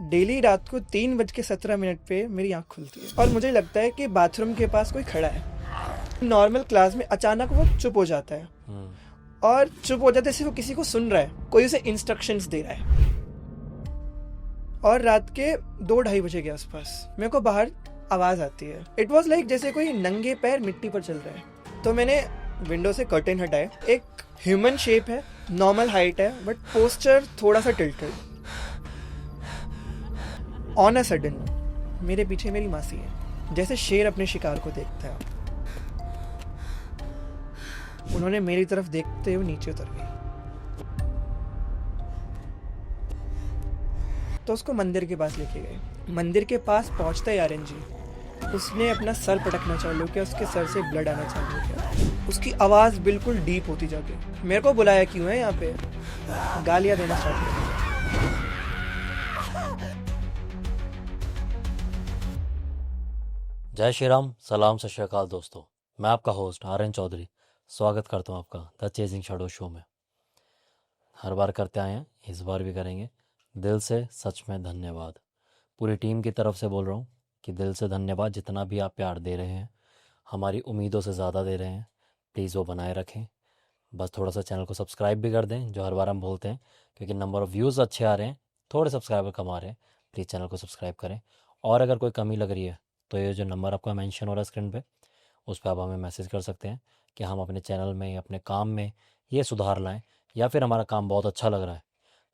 Daily रात को 3:17 पे मेरी आँख खुलती है और मुझे लगता है कि बाथरूम के पास कोई खड़ा है। नॉर्मल क्लास में अचानक वो चुप हो जाता है और चुप हो जाते जैसे वो किसी को सुन रहा है, कोई उसे इंस्ट्रक्शंस दे रहा है। और रात के 2-2:30 बजे के आसपास मेरे को बाहर आवाज़ आती है। इट वॉज लाइक जैसे कोई नंगे पैर मिट्टी पर चल रहा है। तो मैंने विंडो से कर्टेन हटाए। एक ह्यूमन शेप है, नॉर्मल हाइट है, बट पोस्चर थोड़ा सा टिल्टेड। ऑन अ सडन मेरे पीछे मेरी मासी है, जैसे शेर अपने शिकार को देखता है। उन्होंने मेरी तरफ देखते हुए नीचे उतर गई। तो उसको मंदिर के पास लेके गए। मंदिर के पास पहुंचते ही आर्यन जी, उसने अपना सर पटकना चालू किया। उसके सर से ब्लड आना चालू किया। उसकी आवाज़ बिल्कुल डीप होती जा गई। मेरे को बुलाया क्यों है यहाँ पे? गालियाँ देना स्टार्ट कर दिया। जय श्री राम, सलाम, सत श्री अकाल दोस्तों। मैं आपका होस्ट आर्यन चौधरी स्वागत करता हूँ आपका द चेजिंग शैडो शो में। हर बार करते आए हैं, इस बार भी करेंगे। दिल से सच में धन्यवाद। पूरी टीम की तरफ से बोल रहा हूँ कि दिल से धन्यवाद। जितना भी आप प्यार दे रहे हैं, हमारी उम्मीदों से ज़्यादा दे रहे हैं, प्लीज़ वो बनाए रखें। बस थोड़ा सा चैनल को सब्सक्राइब भी कर दें, जो हर बार हम बोलते हैं, क्योंकि नंबर ऑफ़ व्यूज़ अच्छे आ रहे हैं, थोड़े सब्सक्राइबर कम आ रहे हैं। प्लीज़ चैनल को सब्सक्राइब करें। और अगर कोई कमी लग रही है तो ये जो नंबर आपका मेंशन हो रहा है स्क्रीन पे, उस पर आप हमें मैसेज कर सकते हैं कि हम अपने चैनल में, अपने काम में ये सुधार लाएं, या फिर हमारा काम बहुत अच्छा लग रहा है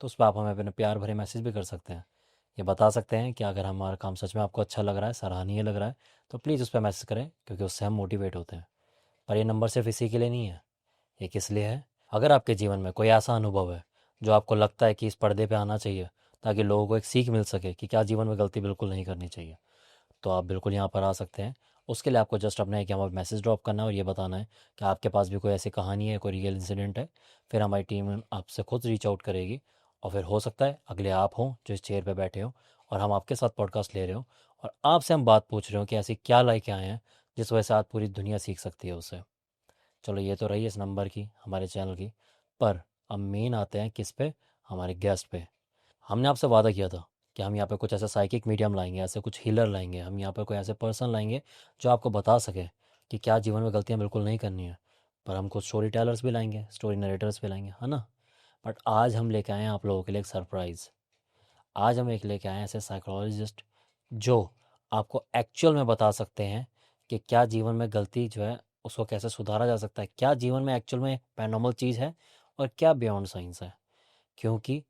तो उस पर आप हमें अपने प्यार भरे मैसेज भी कर सकते हैं। ये बता सकते हैं कि अगर हमारा काम सच में आपको अच्छा लग रहा है, सराहनीय लग रहा है, तो प्लीज़ उस पर मैसेज करें, क्योंकि उससे हम मोटिवेट होते हैं। पर ये नंबर सिर्फ इसी के लिए नहीं है, ये किस लिए है? अगर आपके जीवन में कोई ऐसा अनुभव है जो आपको लगता है कि इस पर्दे पे आना चाहिए, ताकि लोगों को एक सीख मिल सके कि क्या जीवन में गलती बिल्कुल नहीं करनी चाहिए, तो आप बिल्कुल यहाँ पर आ सकते हैं। उसके लिए आपको जस्ट अपना एक यहाँ पर मैसेज ड्रॉप करना है और ये बताना है कि आपके पास भी कोई ऐसी कहानी है, कोई रियल इंसिडेंट है। फिर हमारी टीम आपसे खुद रीच आउट करेगी, और फिर हो सकता है अगले आप हों जो इस चेयर पे बैठे हो और हम आपके साथ पॉडकास्ट ले रहे हो, और आपसे हम बात पूछ रहे हो कि ऐसी क्या लेके आए हैं जिस वजह से आज पूरी दुनिया सीख सकती है उससे। चलो, ये तो रही इस नंबर की, हमारे चैनल की। पर अब मेन आते हैं किस पे? हमारे गेस्ट पे। हमने आपसे वादा किया था कि हम यहाँ पे कुछ ऐसा साइकिक मीडियम लाएंगे, ऐसे कुछ हीलर लाएंगे, हम यहाँ पे कोई ऐसे पर्सन लाएंगे जो आपको बता सके कि क्या जीवन में गलतियाँ बिल्कुल नहीं करनी है। पर हम कुछ स्टोरी टेलर्स भी लाएंगे, स्टोरी नरेटर्स भी लाएंगे, है ना। बट आज हम लेके आए हैं आप लोगों के लिए एक सरप्राइज़। आज हम एक लेके आए हैं ऐसे साइकोलॉजिस्ट जो आपको एक्चुअल में बता सकते हैं कि क्या जीवन में गलती जो है उसको कैसे सुधारा जा सकता है, क्या जीवन में एक्चुअल में पैरानॉर्मल चीज़ है और क्या बियॉन्ड साइंस है। क्योंकि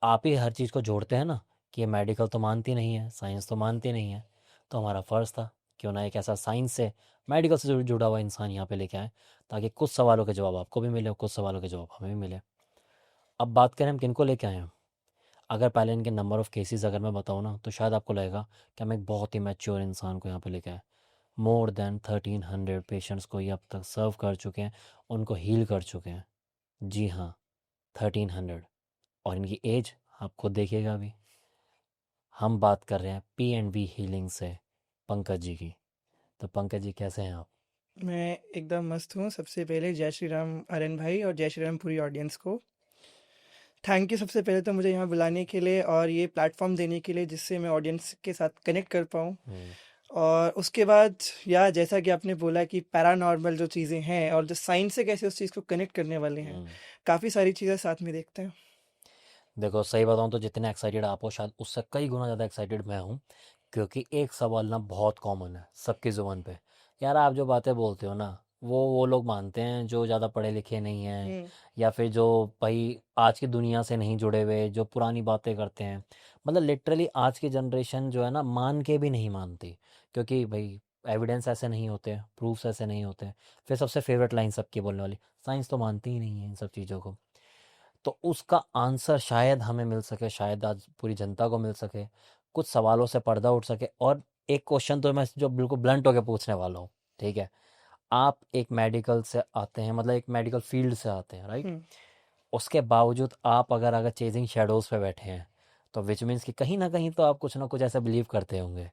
आप ही हर चीज़ को जोड़ते हैं ना, कि ये मेडिकल तो मानती नहीं है, साइंस तो मानती नहीं है, तो हमारा फ़र्ज़ था क्यों ना एक ऐसा साइंस से, मेडिकल से जुड़ा हुआ इंसान यहाँ पे लेके आए, ताकि कुछ सवालों के जवाब आपको भी मिले और कुछ सवालों के जवाब हमें भी मिले। अब बात करें हम किनको लेके आए हैं। अगर पहले इनके नंबर ऑफ़ केसेस अगर मैं बताऊँ ना, तो शायद आपको लगेगा कि हम एक बहुत ही मैच्योर इंसान को यहाँ पे लेके आए। मोर देन 1300 पेशेंट्स को ये अब तक सर्व कर चुके हैं, उनको हील कर चुके हैं। जी हाँ, 1300। और इनकी एज आप खुद देखिएगा अभी। हम बात कर रहे हैं P&V हीलिंग से पंकज जी की। तो पंकज जी, कैसे हैं आप? मैं एकदम मस्त हूँ। सबसे पहले जय श्री राम आर्यन भाई, और जय श्री राम पूरी ऑडियंस को। थैंक यू सबसे पहले तो मुझे यहाँ बुलाने के लिए और ये प्लेटफॉर्म देने के लिए, जिससे मैं ऑडियंस के साथ कनेक्ट कर पाऊँ। और उसके बाद, या जैसा कि आपने बोला कि पैरानॉर्मल जो चीज़ें हैं और जो साइंस से कैसे उस चीज़ को कनेक्ट करने वाले हैं, काफ़ी सारी चीज़ें साथ में देखते हैं। देखो, सही बताऊं तो जितने एक्साइटेड आप हो, शायद उससे कई गुना ज़्यादा एक्साइटेड मैं हूं। क्योंकि एक सवाल ना बहुत कॉमन है सबकी ज़ुबान पे। यार, आप जो बातें बोलते हो ना, वो लोग मानते हैं जो ज़्यादा पढ़े लिखे नहीं हैं, हम्म। या फिर जो भाई आज की दुनिया से नहीं जुड़े हुए, जो पुरानी बातें करते हैं। मतलब लिटरली आज की जनरेशन जो है ना, मान के भी नहीं मानती, क्योंकि भाई एविडेंस ऐसे नहीं होते, प्रूफ्स ऐसे नहीं होते। फिर सबसे फेवरेट लाइन सबकी बोलने वाली, साइंस तो मानती ही नहीं है इन सब चीज़ों को। तो उसका आंसर शायद हमें मिल सके, शायद आज पूरी जनता को मिल सके, कुछ सवालों से पर्दा उठ सके। और एक क्वेश्चन तो मैं जो बिल्कुल ब्लंट होकर पूछने वाला हूँ, ठीक है। आप एक मेडिकल से आते हैं, मतलब एक मेडिकल फील्ड से आते हैं, राइट। हम्म। उसके बावजूद आप अगर चेजिंग शेडोज़ पे बैठे हैं, तो विच मीन्स कि कहीं ना कहीं तो आप कुछ ना कुछ ऐसा बिलीव करते होंगे।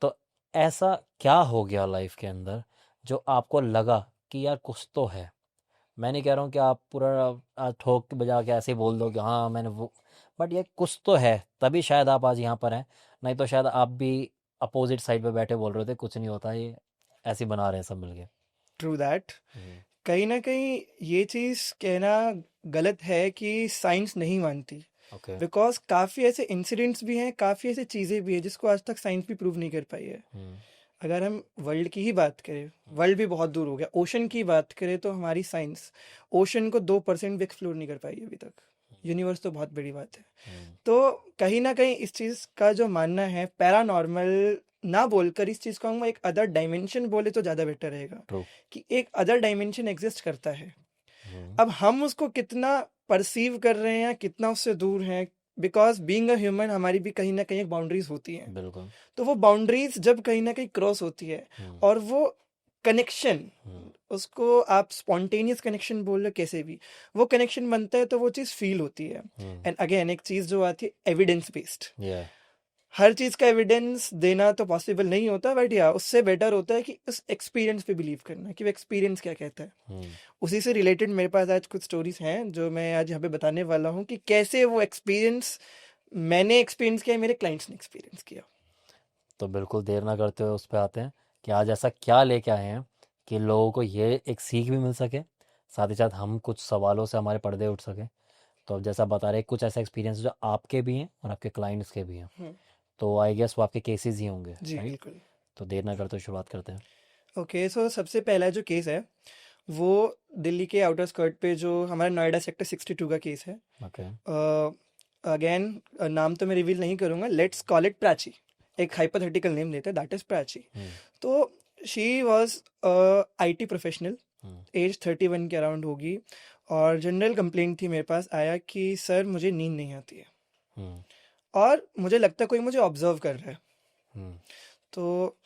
तो ऐसा क्या हो गया लाइफ के अंदर जो आपको लगा कि यार कुछ तो है, मैं नहीं कह रहा हूँ कि आप पूरा ठोक के बजा के ऐसे ही बोल दो कि हाँ मैंने वो, बट ये कुछ तो है, तभी शायद आप आज यहाँ पर हैं। नहीं तो शायद आप भी अपोजिट साइड पे बैठे बोल रहे थे कुछ नहीं होता, ये ऐसे ही बना रहे हैं सब मिलके। True that. हम्म, कहीं ना कहीं ये चीज़ कहना गलत है कि साइंस नहीं मानती, ओके। बिकॉज काफ़ी ऐसे इंसिडेंट्स भी हैं, काफ़ी ऐसी चीज़ें भी हैं जिसको आज तक साइंस भी प्रूव नहीं कर पाई है। हम्म, अगर हम वर्ल्ड की ही बात करें, वर्ल्ड भी बहुत दूर हो गया, ओशन की बात करें तो हमारी साइंस ओशन को 2% भी एक्सप्लोर नहीं कर पाई है अभी तक। यूनिवर्स तो बहुत बड़ी बात है। हम्म, तो कहीं ना कहीं इस चीज़ का जो मानना है, पैरानॉर्मल ना बोलकर इस चीज़ को हम एक अदर डायमेंशन बोले तो ज़्यादा बेटर रहेगा, ट्रू। कि एक अदर डायमेंशन एग्जिस्ट करता है। हम्म, अब हम उसको कितना परसीव कर रहे हैं या कितना उससे दूर हैं, बिकॉज बीइंग अ ह्यूमन हमारी भी कहीं ना कहीं एक बाउंड्रीज होती हैं। बिल्कुल। तो वो बाउंड्रीज जब कहीं ना कहीं क्रॉस होती है, हम्म, और वो कनेक्शन, हम्म, उसको आप स्पॉन्टेनियस कनेक्शन बोल लो कैसे भी, वो कनेक्शन बनता है तो वो चीज़ फील होती है। हम्म, एंड अगेन एक चीज़ जो आती है एविडेंस बेस्ड, या हर चीज़ का एविडेंस देना तो पॉसिबल नहीं होता, बट या उससे बेटर होता है कि उस एक्सपीरियंस पे बिलीव करना कि वो एक्सपीरियंस क्या कहता है। हम्म, उसी से रिलेटेड मेरे पास आज कुछ स्टोरीज हैं जो मैं आज यहाँ पे बताने वाला हूँ कि कैसे वो एक्सपीरियंस मैंने एक्सपीरियंस किया, मेरे क्लाइंट्स ने एक्सपीरियंस किया। तो बिल्कुल देर ना करते हुए उस पे आते हैं कि आज ऐसा क्या लेके आए हैं कि लोगों को ये एक सीख भी मिल सके, साथ ही साथ हम कुछ सवालों से हमारे पर्दे उठ सके। तो अब जैसा बता रहे कुछ ऐसा एक्सपीरियंस जो आपके भी हैं और आपके क्लाइंट्स के भी हैं, हम्म, तो आई गेस वो आपके केसेस ही होंगे, जी राइट? बिल्कुल। तो देर ना करते हुए शुरुआत करते हैं। ओके, सो सबसे पहला जो केस है वो दिल्ली के आउटर स्कर्ट पे जो हमारा नोएडा सेक्टर 62 का केस है। ओके। अगेन नाम तो मैं रिवील नहीं करूँगा, लेट्स कॉल इट प्राची। एक हाइपोथेटिकल नेम देते हैं, दैट इज प्राची। हम्म, तो she was IT professional, hmm, age 31 के अराउंड होगी, और जनरल कंप्लेंट थी मेरे पास आया कि सर मुझे नींद नहीं आती है, हम्म, और मुझे लगता है कोई मुझे ऑब्जर्व कर रहा है। हम्म, तो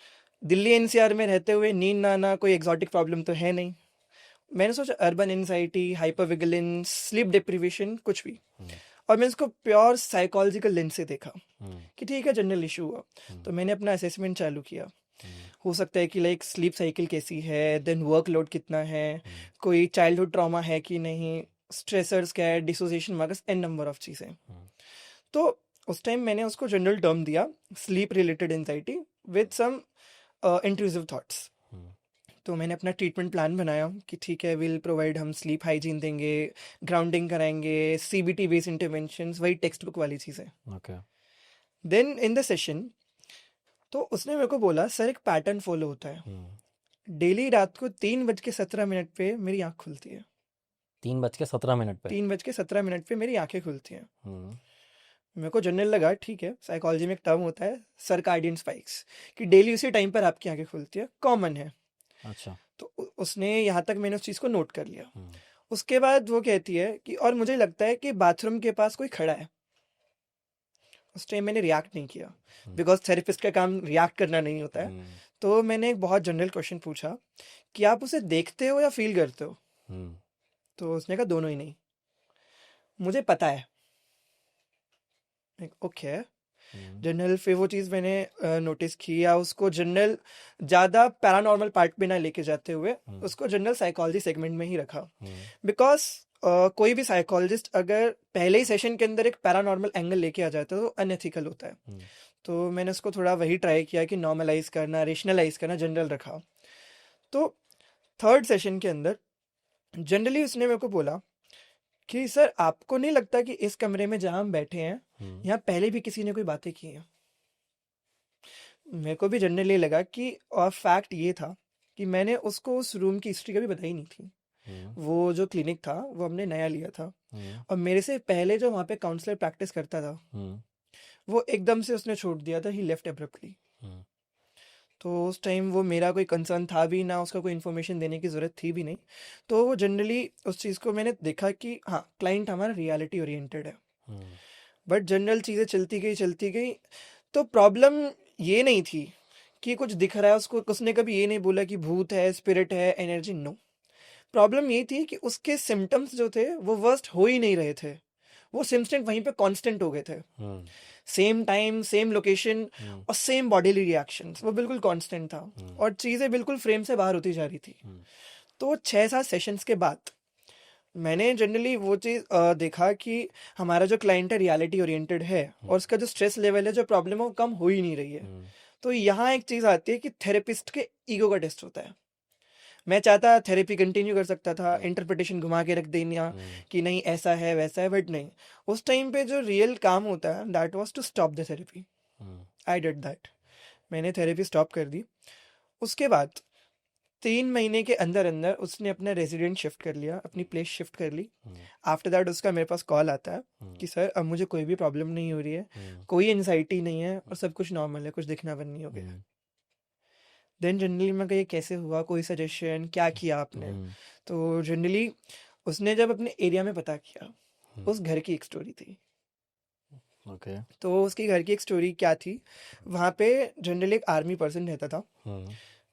दिल्ली NCR में रहते हुए नींद ना आना कोई एग्जॉटिक प्रॉब्लम तो है नहीं। मैंने सोचा urban anxiety, hyper vigilance, sleep deprivation, कुछ भी। हम्म, और मैंने इसको प्योर साइकोलॉजिकल लेंस से देखा हम्म, कि ठीक है जनरल इशू हुआ। हम्म, तो मैंने अपना असेसमेंट चालू किया। हम्म, हो सकता है कि लाइक स्लीप साइकिल कैसी है, देन वर्कलोड कितना है, हम्म, कोई चाइल्डहुड ट्रॉमा है कि नहीं, स्ट्रेसर्स क्या है, dissociation markers, an number of चीज़ें। हम्म, तो उस टाइम मैंने उसको जनरल टर्म दिया, sleep related anxiety with some intrusive thoughts. हम्म, तो मैंने अपना ट्रीटमेंट प्लान बनाया कि ठीक है, विल प्रोवाइड, हम स्लीप हाइजीन देंगे, ग्राउंडिंग कराएंगे, CBT बेस्ड इंटरवेंशंस, वही टेक्स्ट बुक वाली चीज़ें। Okay. Then in the session तो उसने मेरे को बोला सर एक पैटर्न फॉलो होता है, हम्म, डेली रात को 3:17 पे मेरी आँख खुलती है। 3:17 पे। 3:17 पे मेरी आंखें खुलती हैं। हम्म, मेरे को जनरल लगा ठीक है, साइकोलॉजी में एक टर्म होता है सर्काडियन स्पाइक्स, कि डेली उसी टाइम पर आपकी आंखें खुलती है, कॉमन है। अच्छा। तो उसने यहाँ तक मैंने उस चीज़ को नोट कर लिया। हम्म, उसके बाद वो कहती है कि और मुझे लगता है कि बाथरूम के पास कोई खड़ा है। उस टाइम मैंने रिएक्ट नहीं किया, हम्म, बिकॉज थेरेपिस्ट का काम रिएक्ट करना नहीं होता है। हम्म, तो मैंने एक बहुत जनरल क्वेश्चन पूछा कि आप उसे देखते हो या फील करते हो। हम्म, तो उसने कहा दोनों ही नहीं, मुझे पता है। ओके, हम्म, जनरल फिर वो चीज़ मैंने नोटिस की, या उसको जनरल ज़्यादा पैरानॉर्मल पार्ट पे ना लेके जाते हुए हम्म, उसको जनरल साइकोलॉजी सेगमेंट में ही रखा। हम्म, बिकॉज कोई भी साइकोलॉजिस्ट अगर पहले ही सेशन के अंदर एक पैरानॉर्मल एंगल लेके आ जाता है तो अनएथिकल होता है। हम्म, तो मैंने उसको थोड़ा वही ट्राई किया कि नॉर्मलाइज करना, रेशनलाइज करना, जनरल रखा। तो थर्ड सेशन के अंदर जनरली उसने मेरे को बोला कि सर आपको नहीं लगता कि इस कमरे में जहाँ हम बैठे हैं हम्म, यहाँ पहले भी किसी ने कोई बातें की हैं। मेरे को भी जनरली लगा कि, और फैक्ट ये था कि मैंने उसको उस रूम की हिस्ट्री कभी बताई नहीं थी। हम्म, वो जो क्लिनिक था वो हमने नया लिया था, हम्म, और मेरे से पहले जो वहाँ पे काउंसलर प्रैक्टिस करता था हम्म, वो एकदम से उसने छोड़ दिया था, ही लेफ्ट एब्रप्टली। हम्म, तो उस टाइम वो मेरा कोई कंसर्न था भी ना, उसका कोई इन्फॉर्मेशन देने की ज़रूरत थी भी नहीं। तो वो जनरली उस चीज़ को मैंने देखा कि हाँ क्लाइंट हमारा रियलिटी ओरिएंटेड है। हम्म, बट जनरल चीज़ें चलती गई। तो प्रॉब्लम ये नहीं थी कि कुछ दिख रहा है उसको, उसने कभी ये नहीं बोला कि भूत है, स्पिरिट है, एनर्जी, नो। प्रॉब्लम ये थी कि उसके सिम्टम्स जो थे वो वर्स्ट हो ही नहीं रहे थे, वो सिम्टम्स वहीं पे कांस्टेंट हो गए थे। हम्म, सेम टाइम, सेम लोकेशन, हम्म, और सेम बॉडीली रिएक्शंस, वो बिल्कुल कांस्टेंट था, हम्म, और चीज़ें बिल्कुल फ्रेम से बाहर होती जा रही थी। हम्म, तो 6-7 सेशंस के बाद मैंने जनरली वो चीज़ देखा कि हमारा जो क्लाइंट है रियलिटी ओरिएंटेड है और उसका जो स्ट्रेस लेवल है, जो प्रॉब्लम है वो कम हो ही नहीं रही है। तो यहाँ एक चीज़ आती है कि थेरेपिस्ट के ईगो का टेस्ट होता है। मैं चाहता थेरेपी कंटिन्यू कर सकता था, इंटरप्रिटेशन घुमा के रख देना कि नहीं ऐसा है वैसा है, बट नहीं, उस टाइम पे जो रियल काम होता है that was to stop the therapy. I did that. मैंने थेरेपी स्टॉप कर दी। उसके बाद 3 महीने के अंदर अंदर उसने अपना रेजिडेंट शिफ्ट कर लिया, अपनी प्लेस शिफ्ट कर ली। आफ्टर दैट उसका मेरे पास कॉल आता है कि सर अब मुझे कोई भी प्रॉब्लम नहीं हो रही है, कोई एंजाइटी नहीं है और सब कुछ नॉर्मल है, कुछ दिखना बंद नहीं हो गया। देन जनरली मैं कही कैसे हुआ, कोई सजेशन क्या किया आपने? तो जनरली उसने जब अपने एरिया में पता किया, उस घर की एक स्टोरी थी। ओके। तो उसकी घर की एक स्टोरी क्या थी, वहाँ पे जनरली एक आर्मी पर्सन रहता था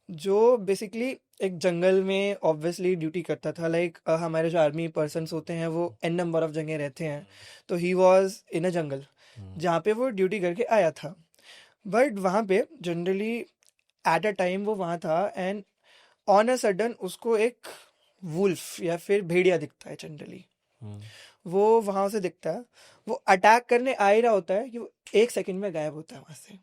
जो बेसिकली एक जंगल में ऑब्वियसली ड्यूटी करता था। लाइक हमारे जो आर्मी पर्सन्स होते हैं वो एन नंबर ऑफ जगह रहते हैं, तो ही वॉज इन अ जंगल जहाँ पे वो ड्यूटी करके आया था। बट वहाँ पे जनरली एट अ टाइम वो वहाँ था एंड ऑन अ सडन उसको एक वुल्फ या फिर भेड़िया दिखता है। जनरली वो वहाँ से दिखता है, वो अटैक करने आ ही रहा होता है कि वो 1 सेकंड में गायब होता है वहाँ से।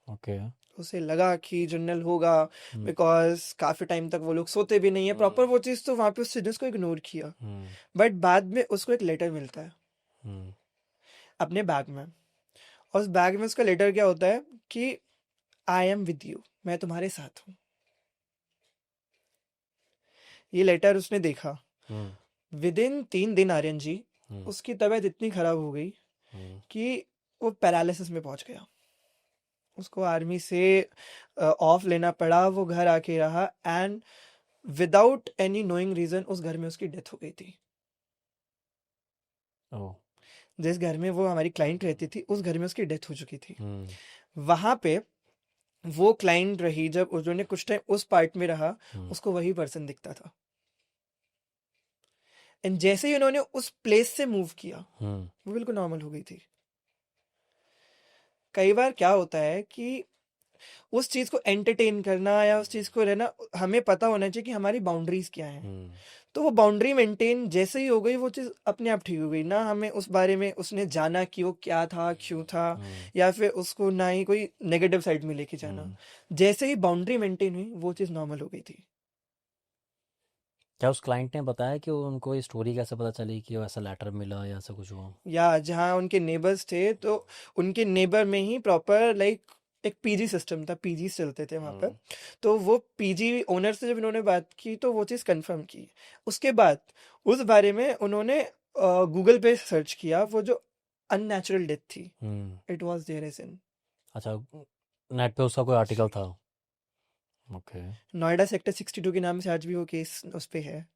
ओके। उसे लगा कि जनरल होगा, बिकॉज काफी टाइम तक वो लोग सोते भी नहीं है प्रॉपर। वो चीज तो वहां पे उस सिग्नल्स को इग्नोर किया। बट बाद में उसको एक लेटर मिलता है अपने बैग में, और उस बैग में उसका लेटर क्या होता है कि आई एम विद यू, मैं तुम्हारे साथ हूँ। ये लेटर उसने देखा। विद इन 3 दिन आर्यन जी उसकी तबीयत इतनी खराब हो गई कि वो पैरालिसिस में पहुंच गया। उसको आर्मी से ऑफ लेना पड़ा, वो घर आके रहा and without any knowing reason उस घर में उसकी डेथ हो गई थी। जिस घर में वो हमारी क्लाइंट रहती थी उस घर में उसकी डेथ हो चुकी थी। वहां पे वो क्लाइंट रही, जब उन्होंने कुछ टाइम उस पार्ट में रहा उसको वही पर्सन दिखता था। एंड जैसे ही उन्होंने उस प्लेस से मूव किया वो बिल्कुल नॉर्मल हो गई थी। कई बार क्या होता है कि उस चीज को एंटरटेन करना या उस चीज को रहना, हमें पता होना चाहिए कि हमारी बाउंड्रीज क्या हैं। तो वो बाउंड्री मेंटेन जैसे ही हो गई वो चीज अपने आप ठीक हो गई ना। हमें उस बारे में उसने जाना कि वो क्या था, क्यों था, या फिर उसको ना ही कोई नेगेटिव साइड में लेके जाना। जैसे ही बाउंड्री मेंटेन हुई वो चीज नॉर्मल हो गई थी। क्या उस क्लाइंट ने बताया कि उनको ये स्टोरी कैसे पता चली कि वो ऐसा लेटर मिला या ऐसा कुछ हुआ? या जहाँ उनके नेबर्स थे तो उनके नेबर में ही प्रॉपर लाइक एक पीजी सिस्टम था, पीजी चलते थे वहाँ पर। तो वो पीजी ओनर से जब इन्होंने बात की तो वो चीज़ कंफर्म की। उसके बाद उस बारे में उन्होंने गूगल पे सर्च किया, वो जो अननेचुरल डेथ थी it was there as in. अच्छा, नेट पे उसका कोई आर्टिकल था? ओके। नोएडा सेक्टर 62 के नाम से आज भी वो केस उस पे है।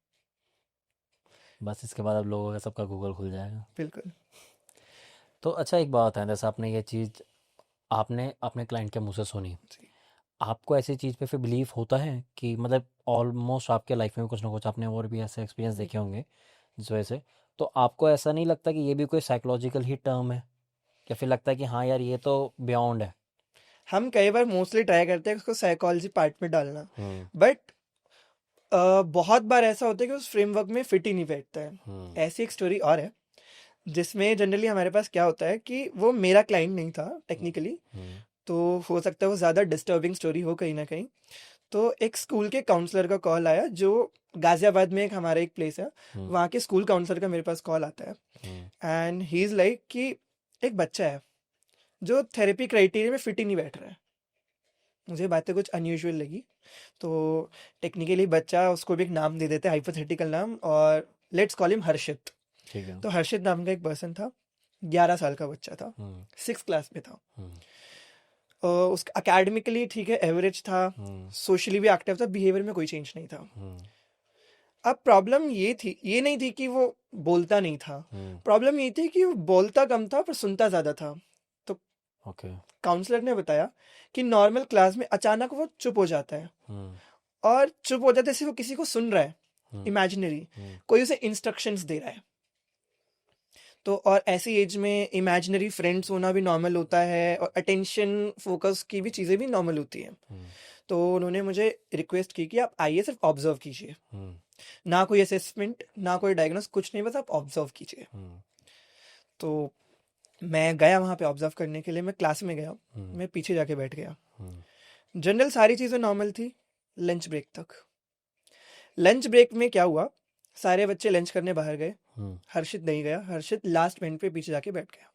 बस इसके बाद अब लोगों का सबका गूगल खुल जाएगा। बिल्कुल। तो अच्छा, एक बात है, जैसे आपने ये चीज़ आपने अपने क्लाइंट के मुंह से सुनी, आपको ऐसी चीज़ पे फिर बिलीव होता है कि मतलब ऑलमोस्ट आपके लाइफ में कुछ ना कुछ आपने और भी ऐसे एक्सपीरियंस देखे होंगे जिस वजह से, तो आपको ऐसा नहीं लगता कि ये भी कोई साइकोलॉजिकल ही टर्म है, या फिर लगता है कि हाँ यार ये तो बियॉन्ड है? हम कई बार मोस्टली ट्राई करते हैं उसको साइकोलॉजी पार्ट में डालना, बट बहुत बार ऐसा होता है कि उस फ्रेमवर्क में फिट ही नहीं बैठता है। ऐसी एक स्टोरी और है जिसमें जनरली हमारे पास क्या होता है कि वो मेरा क्लाइंट नहीं था टेक्निकली, तो हो सकता है वो ज़्यादा डिस्टर्बिंग स्टोरी हो कहीं ना कहीं। तो एक स्कूल के काउंसलर का कॉल आया, जो गाजियाबाद में एक हमारा एक प्लेस है, वहाँ के स्कूल काउंसलर का मेरे पास कॉल आता है एंड ही इज़ लाइक कि एक बच्चा है जो थेरेपी क्राइटेरिया में फिट ही नहीं बैठ रहा है। मुझे बातें कुछ अनयूजुअल लगी, तो टेक्निकली बच्चा, उसको भी एक नाम दे देते हैं, हाइपोथेटिकल नाम, और लेट्स कॉल हिम हर्षित। ठीक है। तो हर्षित नाम का एक पर्सन था, 11 साल का बच्चा था, 6th क्लास में था। उसका अकेडमिकली ठीक है, एवरेज था, सोशली भी एक्टिव था, बिहेवियर में कोई चेंज नहीं था। अब प्रॉब्लम ये नहीं थी कि वो बोलता नहीं था, प्रॉब्लम ये थी कि वो बोलता कम था पर सुनता ज्यादा था। तो काउंसलर ने बताया कि नॉर्मल क्लास में अचानक वो चुप हो जाता है, और चुप हो जाते से वो किसी को सुन रहा है, इमेजिनरी कोई उसे इंस्ट्रक्शंस दे रहा है। तो और ऐसी एज में इमेजिनरी फ्रेंड्स होना भी नॉर्मल होता है, और अटेंशन फोकस की भी चीज़ें भी नॉर्मल होती हैं। तो उन्होंने मुझे रिक्वेस्ट की कि आप आइए, सिर्फ ऑब्जर्व कीजिए, हम्म, ना कोई असेसमेंट ना कोई डायग्नोस, कुछ नहीं, बस आप ऑब्जर्व कीजिए। हम्म, तो मैं गया वहाँ पे ऑब्जर्व करने के लिए। मैं क्लास में गया, हम्म, मैं पीछे जाके बैठ गया। हम्म, जनरल सारी चीज़ें नॉर्मल थी, लंच ब्रेक तक। लंच ब्रेक में क्या हुआ, सारे बच्चे लंच करने बाहर गए, हम्म, हर्षित नहीं गया। हर्षित लास्ट बेंच पे पीछे जाके बैठ गया।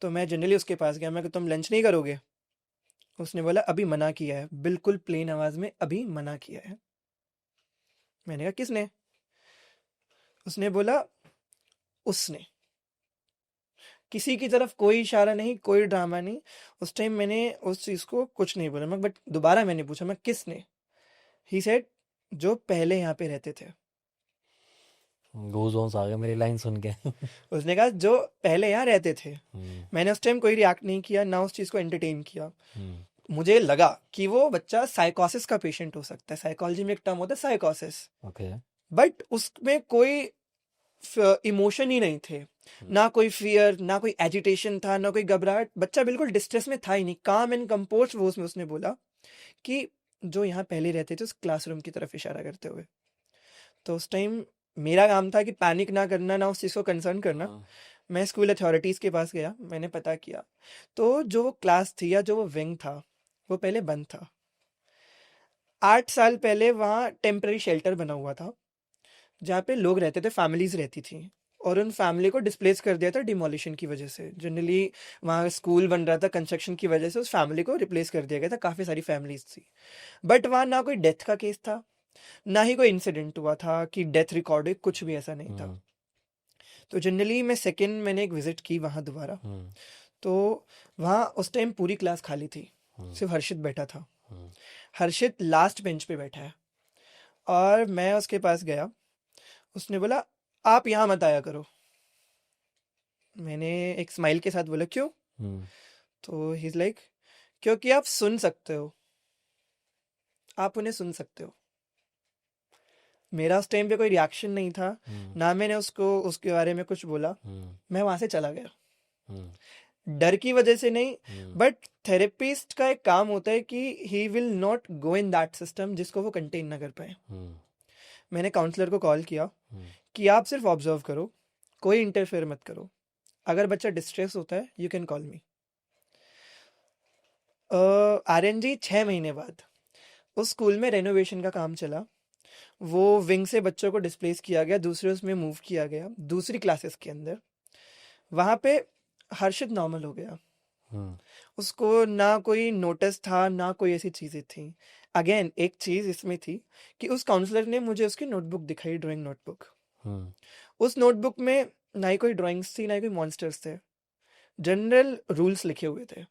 तो मैं जनरली उसके पास गया, मैं कि तुम लंच नहीं करोगे? उसने बोला अभी मना किया है, बिल्कुल प्लेन आवाज में, अभी मना किया है। मैंने कहा किसने? उसने बोला उसने। किसी की तरफ कोई इशारा नहीं, कोई ड्रामा नहीं। उस टाइम मैंने उस चीज को कुछ नहीं बोला, मैं बट दोबारा मैंने पूछा, मैं किसने? ही सेड जो पहले यहाँ पे रहते थे। गूज़बम्स आ गए मेरी लाइन सुन के। उसने कहा जो पहले यहाँ रहते थे। हम्म, मैंने उस टाइम कोई रिएक्ट नहीं किया, ना उस चीज को एंटरटेन किया। हम्म, मुझे लगा कि वो बच्चा साइकोसिस का पेशेंट हो सकता है। साइकोलॉजी में एक टर्म होता है साइकोसिस, ओके, बट उसमें कोई इमोशन ही नहीं थे, ना कोई फियर, ना कोई एजिटेशन था, ना कोई घबराहट। बच्चा बिल्कुल डिस्ट्रेस में था ही नहीं, काम एंड कंपोज वो उसमें। उसने बोला कि जो यहाँ पहले रहते थे, उस क्लासरूम की तरफ इशारा करते हुए। तो उस टाइम मेरा काम था कि पैनिक ना करना, ना उस चीज़ को कंसर्न करना। हाँ, मैं स्कूल अथॉरिटीज़ के पास गया, मैंने पता किया। तो जो वो क्लास थी या जो वो विंग था, वो पहले बंद था। 8 साल पहले वहाँ टेम्पररी शेल्टर बना हुआ था, जहाँ पे लोग रहते थे, फैमिलीज रहती थी। और उन फैमिली को डिस्प्लेस कर दिया था डिमोलिशन की वजह से। जनरली वहाँ स्कूल बन रहा था, कंस्ट्रक्शन की वजह से उस फैमिली को रिप्लेस कर दिया गया था। काफ़ी सारी फैमिलीज थी, बट वहाँ ना कोई डेथ का केस था, ना ही कोई इंसिडेंट हुआ था कि डेथ रिकॉर्ड है, कुछ भी ऐसा नहीं था। हम्म, तो जनरली मैंने एक विजिट की वहाँ दोबारा। हम्म, तो वहाँ उस टाइम पूरी क्लास खाली थी, हम्म, सिर्फ हर्षित बैठा था। हम्म, हर्षित लास्ट बेंच पे बैठा है, और मैं उसके पास गया। उसने बोला आप यहाँ मत आया करो। मैंने एक स्माइल के साथ बोला क्यों? हम्म, तो ही इज लाइक क्योंकि आप सुन सकते हो, आप उन्हें सुन सकते हो। मेरा उस टाइम पे कोई रिएक्शन नहीं था, हम्म, ना मैंने उसको उसके बारे में कुछ बोला। हम्म, मैं वहां से चला गया, हम्म, डर की वजह से नहीं। हम्म, बट थेरेपिस्ट का एक काम होता है कि he will not go in that system जिसको वो कंटेन ना कर पाए। हम्म, मैंने काउंसलर को कॉल किया हम्म, कि आप सिर्फ ऑब्जर्व करो, कोई इंटरफेयर मत करो। अगर बच्चा डिस्ट्रेस होता है you can call me. Aryan ji 6 महीने बाद उस स्कूल में रेनोवेशन का काम चला। वो विंग से बच्चों को डिस्प्लेस किया गया, दूसरे उसमें मूव किया गया दूसरी क्लासेस के अंदर। वहाँ पे हर्षित नॉर्मल हो गया, हम्म, उसको ना कोई नोटिस था, ना कोई ऐसी चीज़ें थी। अगेन एक चीज़ इसमें थी कि उस काउंसलर ने मुझे उसकी नोटबुक दिखाई, ड्राइंग नोटबुक। हम्म, उस नोटबुक में ना ही कोई ड्राइंग्स थी, ना ही कोई मॉन्स्टर्स थे, जनरल रूल्स लिखे हुए थे।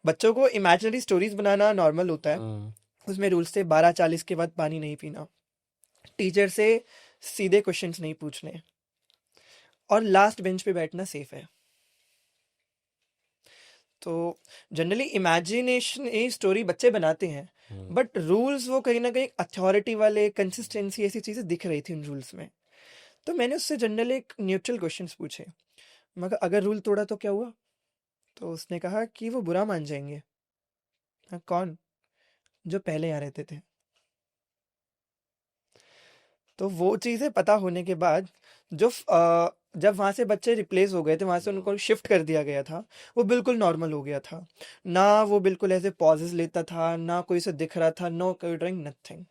बच्चों को इमेजिनरी स्टोरीज बनाना नॉर्मल होता है, हम्म, उसमें रूल्स थे 12:40 के बाद पानी नहीं पीना, टीचर से सीधे क्वेश्चंस नहीं पूछने, और लास्ट बेंच पे बैठना सेफ है। तो जनरली इमेजिनेशन ये स्टोरी बच्चे बनाते हैं, हम्म, बट रूल्स वो कहीं ना कहीं अथॉरिटी वाले, कंसिस्टेंसी, ऐसी चीज़ें दिख रही थी उन रूल्स में। तो मैंने उससे जनरली एक न्यूट्रल क्वेश्चंस पूछे, मगर अगर रूल तोड़ा तो क्या हुआ? तो उसने कहा कि वो बुरा मान जाएंगे। हाँ, कौन? जो पहले यहाँ रहते थे। तो वो चीज़ें पता होने के बाद जब वहाँ से बच्चे रिप्लेस हो गए थे, वहाँ से उनको शिफ्ट कर दिया गया था, वो बिल्कुल नॉर्मल हो गया था। ना वो बिल्कुल ऐसे पॉजेस लेता था, ना कोई से दिख रहा था, नो कोई ड्राइंग, नथिंग।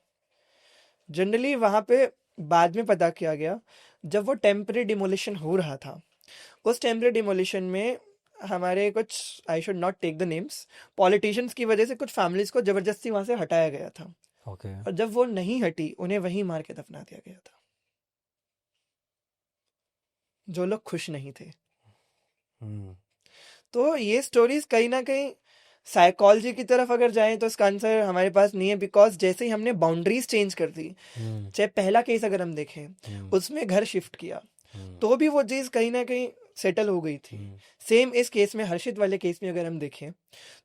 जनरली वहाँ पे बाद में पता किया गया, जब वो टेम्पररी डिमोलिशन हो रहा था, उस टेम्पररी डिमोलिशन में हमारे कुछ, I should not take the names, politicians की वजह से कुछ फैमिलीज को जबरदस्ती वहाँ से हटाया गया था। ओके, और जब वो नहीं हटी, उन्हें वहीं मार के दफना दिया गया था, जो लोग खुश नहीं थे। हम्म, तो ये स्टोरीज कहीं ना कहीं साइकोलॉजी की तरफ अगर जाएं तो इसका आंसर हमारे पास नहीं है, बिकॉज जैसे ही हमने बाउंड्रीज चेंज कर दी, हम्म, चाहे पहला केस अगर हम देखें, हम्म, उसमें घर शिफ्ट किया, हम्म, तो भी वो चीज़ कहीं ना कहीं सेटल हो गई थी। हम्म, सेम इस केस में, हर्षित वाले केस में अगर हम देखें,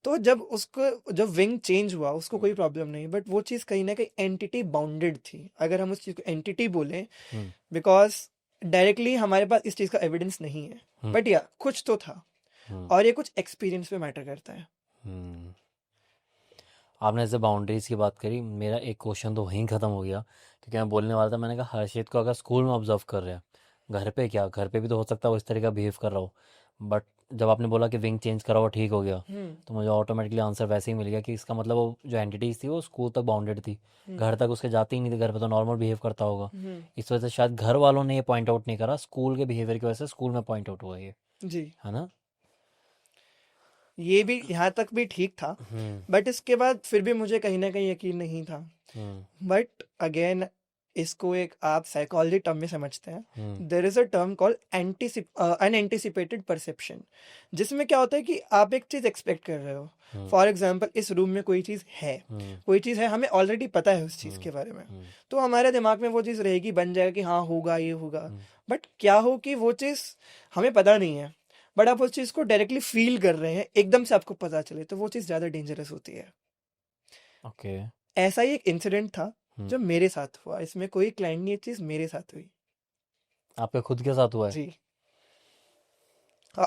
तो जब विंग चेंज हुआ, उसको कोई प्रॉब्लम नहीं, बट वो चीज़ कहीं ना कहीं एंटिटी बाउंडेड थी, अगर हम उस चीज़ को एंटिटी बोलें, हम्म, बिकॉज डायरेक्टली हमारे पास इस चीज़ का एविडेंस नहीं है, हम्म, बट या कुछ तो था। हम्म, और ये कुछ एक्सपीरियंस पे मैटर करता है। हम्म। आपने ऐसे बाउंड्रीज की बात करी, मेरा एक क्वेश्चन तो वहीं ख़त्म हो गया, क्योंकि मैं बोलने वाला था, मैंने कहा हर्षित को अगर स्कूल में ऑब्जर्व कर रहे हैं, घर पे क्या, घर पे भी तो हो सकता है वो इस तरह का बिहेव कर रहा हो, बट जब आपने बोला कि विंग चेंज करा हुआ ठीक हो गया, हम्म। तो मुझे ऑटोमेटिकली आंसर वैसे ही मिल गया कि इसका मतलब वो जो एंटिटीज थी वो स्कूल तक बाउंडेड थी, हम्म। घर तक उसके जाती ही नहीं थी, घर पे तो नॉर्मल बिहेव करता होगा। हम्म। इस वजह से शायद घर वालों ने ये पॉइंट आउट नहीं करा, स्कूल के बिहेवियर की वजह से स्कूल में पॉइंट आउट हुआ ये, जी, है ना? ये भी यहाँ तक भी ठीक था, हम्म। बट इसके बाद फिर भी मुझे कहीं ना कहीं यकीन नहीं था। हम्म। बट अगेन, इसको एक आप साइकोलॉजी टर्म में समझते हम्म। हैं, there is a term called unanticipated perception, जिसमें क्या होता है कि आप एक चीज एक्सपेक्ट कर रहे हो। हम्म। फॉर एग्जाम्पल, इस रूम में कोई चीज है, हम्म। कोई चीज है, हमें ऑलरेडी पता है उस चीज हम्म। के बारे में, हम्म। तो हमारे दिमाग में वो चीज रहेगी, बन जाएगा कि हाँ होगा, ये होगा। हम्म। बट क्या हो कि वो चीज हमें पता नहीं है, बट आप उस चीज को डायरेक्टली फील कर रहे हैं, एकदम से आपको पता चले, तो वो चीज ज्यादा डेंजरस होती है। ओके। ऐसा ही एक इंसिडेंट था हम्म। जो मेरे साथ हुआ, इसमें कोई क्लाइंट नहीं, ये चीज मेरे साथ हुई। आपके खुद के साथ हुआ है? जी।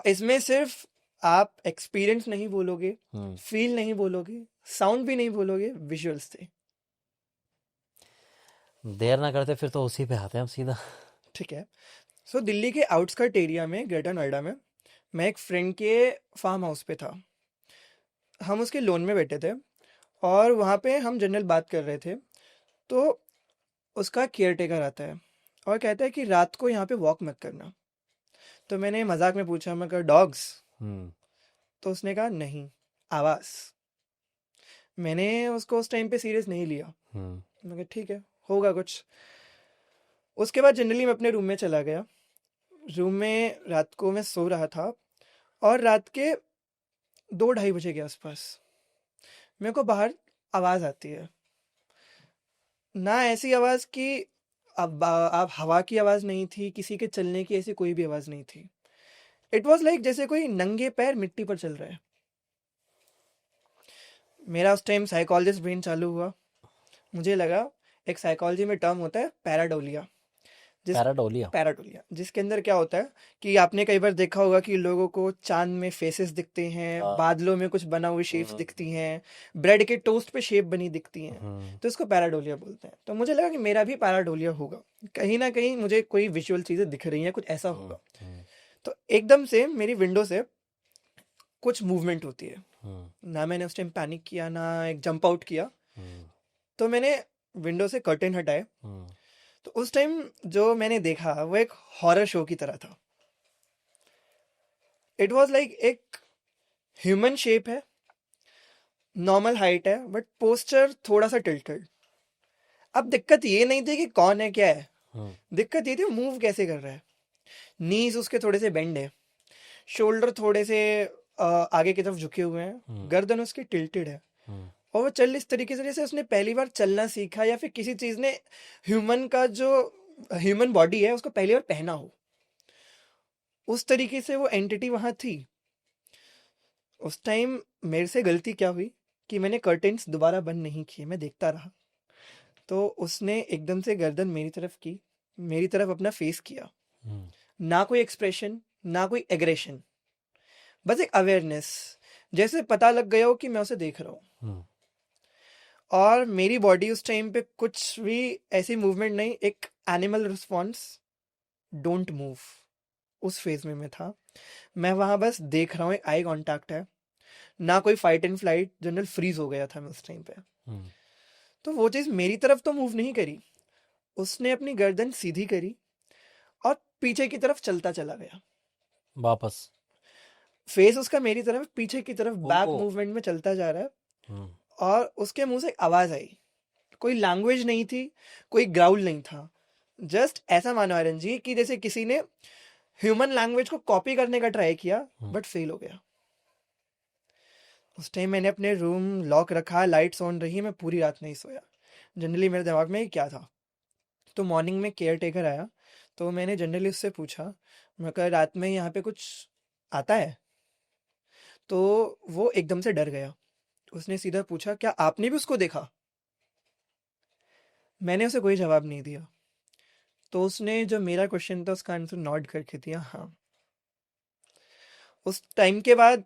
इसमें सिर्फ आप एक्सपीरियंस नहीं बोलोगे, हम्म। फील नहीं बोलोगे, साउंड भी नहीं बोलोगे, विजुअल्स थे। देर ना करते फिर तो उसी पे आते हैं हम सीधा। ठीक है। सो दिल्ली के आउटस्कर्ट एरिया में, ग्रेटर नोएडा में, मैं एक फ्रेंड के फार्म हाउस पे था। हम उसके लोन में बैठे थे और वहाँ पे हम जनरल बात कर रहे थे। तो उसका केयर टेकर आता है और कहता है कि रात को यहाँ पे वॉक मत करना। तो मैंने मजाक में पूछा, मैं कहा डॉग्स? हम्म। तो उसने कहा नहीं, आवाज़। मैंने उसको उस टाइम पे सीरियस नहीं लिया। हम्म। मैं कहा ठीक है, होगा कुछ। उसके बाद जनरली मैं अपने रूम में चला गया। रूम में रात को मैं सो रहा था और रात के 2-2:30 बजे के आसपास मेरे को बाहर आवाज़ आती है। ना ऐसी आवाज़ कि अब आप हवा की आवाज़ नहीं थी, किसी के चलने की ऐसी कोई भी आवाज़ नहीं थी। इट वॉज लाइक जैसे कोई नंगे पैर मिट्टी पर चल रहा है। मेरा उस टाइम साइकोलॉजिस्ट ब्रेन चालू हुआ। मुझे लगा, एक साइकोलॉजी में टर्म होता है पैराडोलिया, जिस पैराडोलिया? पैराडोलिया जिसके अंदर क्या होता है कि आपने कई बार देखा होगा कि लोगों को चांद में फेसेस दिखते हैं, हाँ। बादलों में कुछ बना हुई शेप्स हम्म। दिखती हैं, ब्रेड के टोस्ट पे शेप बनी दिखती हैं। हम्म। तो इसको पैराडोलिया बोलते हैं। तो मुझे लगा कि मेरा भी पैराडोलिया होगा, कहीं ना कहीं मुझे कोई विजुअल चीज़ें दिख रही हैं, कुछ ऐसा होगा। हम्म। तो एकदम से मेरी विंडो से कुछ मूवमेंट होती है। हम्म। ना मैंने उस टाइम पैनिक किया, ना एक जंप आउट किया। हम्म। तो मैंने विंडो से कर्टेन हटाए। हम्म। तो उस टाइम जो मैंने देखा वो एक हॉरर शो की तरह था। इट वॉज लाइक एक ह्यूमन शेप है, नॉर्मल हाइट है, बट पोस्चर थोड़ा सा टिल्टेड। अब दिक्कत ये नहीं थी कि कौन है क्या है, हम्म। दिक्कत ये थी मूव कैसे कर रहा है। नीज उसके थोड़े से बेंड है, शोल्डर थोड़े से आगे की तरफ झुके हुए हैं, गर्दन उसकी टिल्टेड है, हम्म। और वो चल इस तरीके से जैसे उसने पहली बार चलना सीखा, या फिर किसी चीज ने ह्यूमन का जो ह्यूमन बॉडी है उसको पहली बार पहना हो। उस तरीके से वो एंटिटी वहां थी। उस टाइम मेरे से गलती क्या हुई कि मैंने कर्टेन्स दोबारा बंद नहीं किए, मैं देखता रहा। तो उसने एकदम से गर्दन मेरी तरफ की, मेरी तरफ अपना फेस किया। हम्म। ना कोई एक्सप्रेशन, ना कोई एग्रेशन, बस एक अवेयरनेस, जैसे पता लग गया हो कि मैं उसे देख रहा हूँ। हम्म। और मेरी बॉडी उस टाइम पे कुछ भी ऐसी मूवमेंट नहीं, एक एनिमल रिस्पॉन्स, डोंट मूव, उस फेज में मैं था। मैं वहां बस देख रहा हूँ, एक आई कांटेक्ट है, ना कोई fight and flight, general freeze हो गया था मैं उस टाइम पे। हम्म। तो वो चीज मेरी तरफ तो मूव नहीं करी, उसने अपनी गर्दन सीधी करी और पीछे की तरफ चलता चला गया। वापस? फेस उसका मेरी तरफ, पीछे की तरफ बैक ओ। मूवमेंट में चलता जा रहा है। हम्म। और उसके मुंह से एक आवाज आई, कोई लैंग्वेज नहीं थी, कोई ग्राउल नहीं था। जस्ट ऐसा मानो आर्यन जी कि जैसे किसी ने ह्यूमन लैंग्वेज को कॉपी करने का ट्राई किया, बट फेल हो गया। उस टाइम मैंने अपने रूम लॉक रखा, लाइट्स ऑन रही, मैं पूरी रात नहीं सोया। जनरली मेरे दिमाग में क्या था। तो मॉर्निंग में केयर टेकर आया, तो मैंने जनरली उससे पूछा, मैं कहा रात में यहाँ पे कुछ आता है? तो वो एकदम से डर गया। उसने सीधा पूछा, क्या आपने भी उसको देखा? मैंने उसे कोई जवाब नहीं दिया। तो उसने जो मेरा क्वेश्चन था उसका आंसर नॉट करके दिया, हाँ। उस टाइम के बाद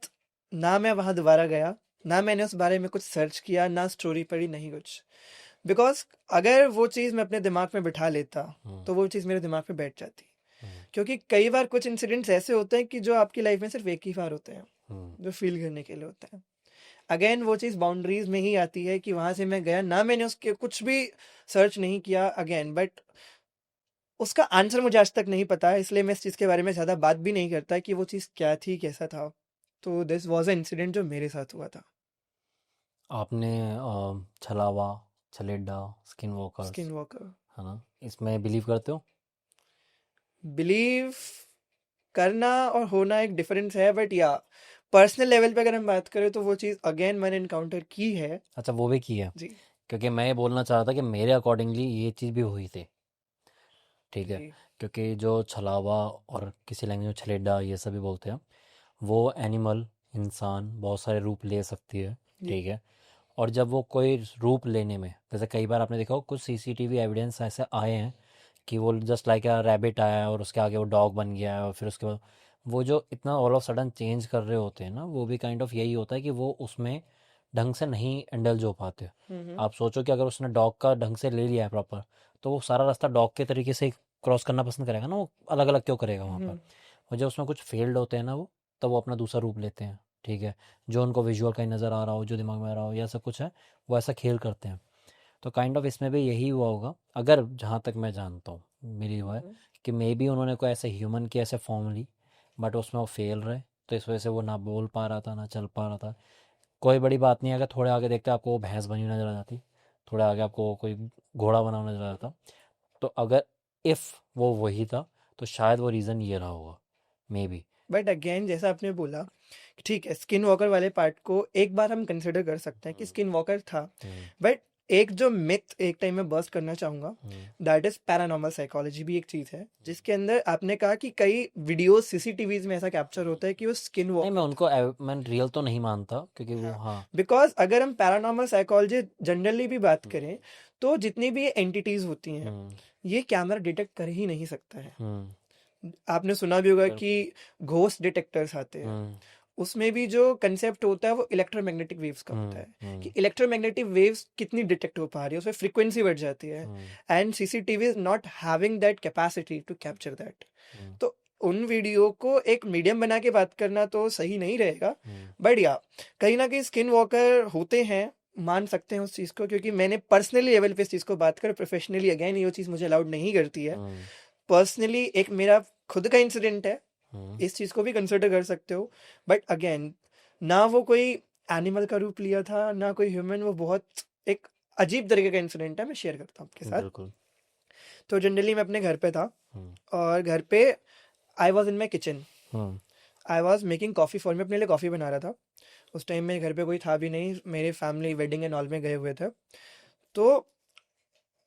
ना मैं वहां दोबारा गया, ना मैंने उस बारे में कुछ सर्च किया, ना स्टोरी पढ़ी, नहीं कुछ। बिकॉज अगर वो चीज़ मैं अपने दिमाग में बिठा लेता तो वो चीज़ मेरे दिमाग में बैठ जाती। क्योंकि कई बार कुछ इंसिडेंट्स ऐसे होते हैं कि जो आपकी लाइफ में सिर्फ एक ही बार होते हैं, जो फील करने के लिए होते हैं। अगेन वो चीज़ बाउंड्रीज में ही आती है कि वहां से मैं गया, ना मैंने उसके कुछ भी सर्च नहीं किया अगेन, बट उसका आंसर मुझे आज तक नहीं पता है, इसलिए मैं इस चीज़ के बारे में ज़्यादा बात भी नहीं करता कि वो चीज़ क्या थी, कैसा था। तो दिस वॉज अ इंसिडेंट जो मेरे साथ हुआ था। आपने छलावा, छलेडा, स्किन वॉकर्स, स्किन वॉकर है ना, इसमें बिलीव करते हो? बिलीव करना और होना एक डिफरेंस है, बट या पर्सनल लेवल पे अगर हम बात करें तो वो चीज़ अगेन मैंने इनकाउंटर की है। अच्छा, वो भी की है। जी। क्योंकि मैं ये बोलना चाह रहा था कि मेरे अकॉर्डिंगली ये चीज़ भी हुई थी, ठीक है। जी। क्योंकि जो छलावा और किसी लैंग्वेज में छलेडा ये सब भी बोलते हैं, वो एनिमल, इंसान बहुत सारे रूप ले सकती है, जी। ठीक है। और जब वो कोई रूप लेने में, जैसे कई बार आपने देखा हो कुछ सीसीटीवी एविडेंस ऐसे आए हैं कि वो जस्ट लाइक अ रैबिट आया है और उसके आगे वो डॉग बन गया है, और फिर उसके बाद वो जो इतना ऑल ऑफ सडन चेंज कर रहे होते हैं ना, वो भी काइंड ऑफ यही होता है कि वो उसमें ढंग से नहीं इंडल्ज हो पाते। हम्म। आप सोचो कि अगर उसने डॉग का ढंग से ले लिया है प्रॉपर, तो वो सारा रास्ता डॉग के तरीके से क्रॉस करना पसंद करेगा ना, वो अलग अलग क्यों करेगा वहाँ पर। और जब उसमें कुछ फेल्ड होते हैं ना वो, तब वो अपना दूसरा रूप लेते हैं, ठीक है। जो उनको विजुअल कहीं नज़र आ रहा हो, जो दिमाग में आ रहा हो, या ऐसा कुछ है, वो ऐसा खेल करते हैं। तो काइंड ऑफ इसमें भी यही हुआ होगा, अगर जहाँ तक मैं जानता हूँ मेरी हुआ है, कि मे बी उन्होंने कोई ऐसे ह्यूमन की ऐसे फॉर्म ली, बट उसमें वो फेल रहे, तो इस वजह से वो ना बोल पा रहा था, ना चल पा रहा था। कोई बड़ी बात नहीं है, अगर थोड़े आगे देखते आपको वो भैंस बनी हुई नजर आ जाती, थोड़े आगे आपको कोई घोड़ा बना हुआ नजर आ जाता, तो अगर इफ़ वो वही था, तो शायद वो रीज़न ये रहा होगा, मे बी। बट अगेन जैसा आपने बोला कि ठीक है, स्किन वॉकर वाले पार्ट को एक बार हम कंसिडर कर सकते हैं कि स्किन वॉकर था। बट एक जो मिथ एक टाइम में बर्स्ट करना चाहूंगा, दैट इज पैरानॉर्मल साइकोलॉजी भी एक चीज है जिसके अंदर आपने कहा कि कई वीडियोस सीसीटीवीज में ऐसा कैप्चर होता है कि वो स्किन नहीं, मैं वॉकर उनको मैं रियल तो नहीं मानता, क्योंकि वो, था। हाँ। बिकॉज अगर हम पैरानॉर्मल साइकोलॉजी जनरली भी बात करें तो जितनी भी एंटिटीज होती हैं हम्म। ये कैमरा डिटेक्ट कर ही नहीं सकता है। हम्म। आपने सुना भी होगा कि बिल्कुल। घोस्ट डिटेक्टर्स आते हैं, हम्म। उसमें भी जो कंसेप्ट होता है वो इलेक्ट्रोमैग्नेटिक वेव्स का होता है कि इलेक्ट्रोमैग्नेटिक वेव्स कितनी डिटेक्ट हो पा रही है, उसमें फ्रीक्वेंसी बढ़ जाती है, and CCTV is not having that capacity to capture that. तो उन वीडियो को एक मीडियम बना के बात करना तो सही नहीं रहेगा। बट या कहीं ना कहीं स्किन वॉकर होते हैं, मान सकते हैं उस चीज़ को, क्योंकि मैंने पर्सनली लेवल पे इस चीज़ को बात कर, प्रोफेशनली अगेन ये चीज़ मुझे अलाउड नहीं करती है। पर्सनली एक मेरा खुद का इंसिडेंट है, इस चीज़ को भी कंसिडर कर सकते हो। बट अगेन ना वो कोई एनिमल का रूप लिया था ना कोई ह्यूमन, वो बहुत एक अजीब तरीके का इंसिडेंट है, मैं शेयर करता हूँ आपके साथ। बिल्कुल। तो जनरली मैं अपने घर पे था हम्म। और घर पे I was in my kitchen, hmm. I was making coffee for, मैं अपने लिए कॉफ़ी बना रहा था। उस टाइम मेरे घर पे कोई था भी नहीं, मेरे फैमिली वेडिंग एंड ऑल में गए हुए थे। तो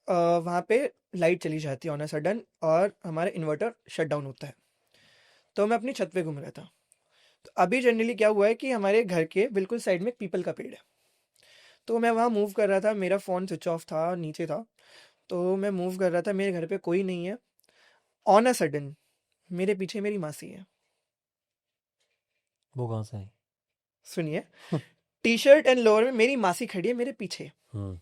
वहाँ पे लाइट चली जाती है ऑन अ सडन और हमारा इन्वर्टर शट डाउन होता है। तो मैं अपनी छत पे घूम रहा था। तो अभी जनरली क्या हुआ है कि हमारे घर के बिल्कुल साइड में एक पीपल का पेड़ है, तो मैं वहाँ मूव कर रहा था, मेरा फ़ोन स्विच ऑफ था, नीचे था। तो मैं मूव कर रहा था, मेरे घर पे कोई नहीं है। ऑन अ सडन मेरे पीछे मेरी मासी है। वो कहाँ से आई? सुनिए, टी शर्ट एंड लोअर में मेरी मासी खड़ी है मेरे पीछे। हम्म।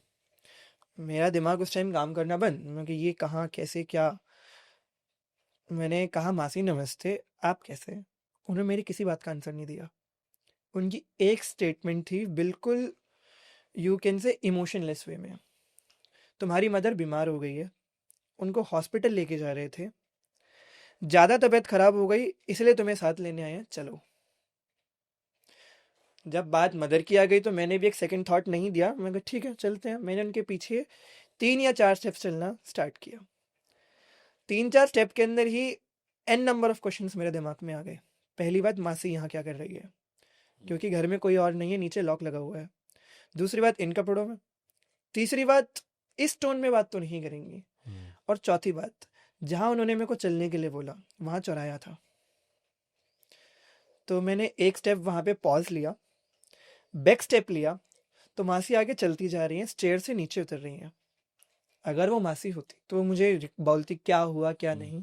मेरा दिमाग उस टाइम काम करना बंद, मैं कि ये कहाँ कैसे क्या। मैंने कहा मासी नमस्ते, आप कैसे? उन्होंने मेरी किसी बात का आंसर नहीं दिया। उनकी एक स्टेटमेंट थी बिल्कुल, यू कैन से इमोशनलेस वे में, तुम्हारी मदर बीमार हो गई है, उनको हॉस्पिटल लेके जा रहे थे, ज़्यादा तबीयत खराब हो गई इसलिए तुम्हें साथ लेने आए हैं, चलो। जब बात मदर की आ गई तो मैंने भी एक सेकंड थॉट नहीं दिया, मैं कहा ठीक है चलते हैं। मैंने उनके पीछे 3 या 4 स्टेप्स चलना स्टार्ट किया। 3 4 स्टेप के अंदर ही एन नंबर ऑफ क्वेश्चंस मेरे दिमाग में आ गए। पहली बात, मासी यहाँ क्या कर रही है, क्योंकि घर में कोई और नहीं है, नीचे लॉक लगा हुआ है। दूसरी बात, इन कपड़ों में। तीसरी बात, इस टोन में बात तो नहीं करेंगी। और चौथी बात, जहाँ उन्होंने मेरे को चलने के लिए बोला वहाँ चौराया था। तो मैंने एक स्टेप वहाँ पे पॉज लिया, बैक स्टेप लिया, तो मासी आगे चलती जा रही हैं, स्टेयर से नीचे उतर रही हैं। अगर वो मासी होती तो वो मुझे बोलती क्या हुआ क्या नहीं,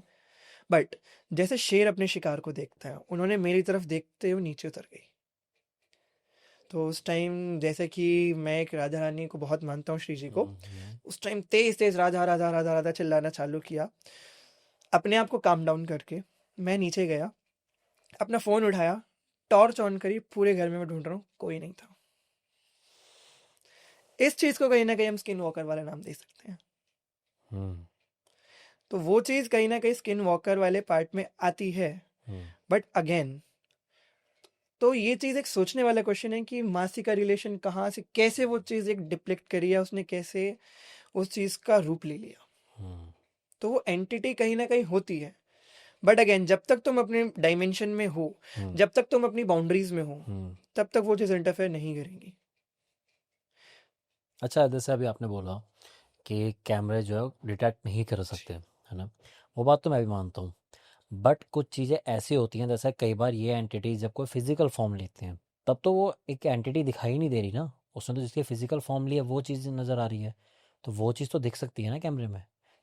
बट जैसे शेर अपने शिकार को देखता है, उन्होंने मेरी तरफ देखते हुए नीचे उतर गई। तो उस टाइम जैसे कि मैं एक राधा रानी को बहुत मानता हूँ, श्री जी को, उस टाइम तेज तेज राधा राधा राधा राधा चिल्लाना चालू किया। अपने आप को काम डाउन करके मैं नीचे गया, अपना फ़ोन उठाया, टॉर्च ऑन करी, पूरे घर में मैं ढूंढ रहा हूँ, कोई नहीं था। इस चीज़ को कहीं ना कहीं हम स्किन वॉकर वाला नाम दे सकते हैं। हम्म तो वो चीज़ कहीं ना कहीं स्किन वॉकर वाले पार्ट में आती है। हम्म बट अगेन, तो ये चीज़ एक सोचने वाला क्वेश्चन है कि मासी का रिलेशन कहाँ से, कैसे वो चीज़ एक डिप्लेक्ट करी है उसने, कैसे उस चीज़ का रूप ले लिया। हम्म तो वो एंटिटी कहीं ना कहीं होती है। बट अगेन, जब तक तुम अपने डायमेंशन में हो, हम्म जब तक तुम अपनी बाउंड्रीज में हो, हम्म। तब तक वो चीज़ इंटरफेयर नहीं करेंगी। अच्छा, जैसे अभी आपने बोला कि कैमरे जो है डिटेक्ट नहीं कर सकते, है ना, वो बात तो मैं भी मानता हूँ। बट कुछ चीज़ें ऐसी होती हैं, जैसे कई बार ये एंटिटी जब कोई फिजिकल फॉर्म लेते हैं, तब तो वो एक एंटिटी दिखाई नहीं दे रही ना, उसने तो जिसकी फिजिकल फॉर्म ली है वो चीज़ नज़र आ रही है, तो वो चीज़ तो दिख सकती है ना कैमरे में।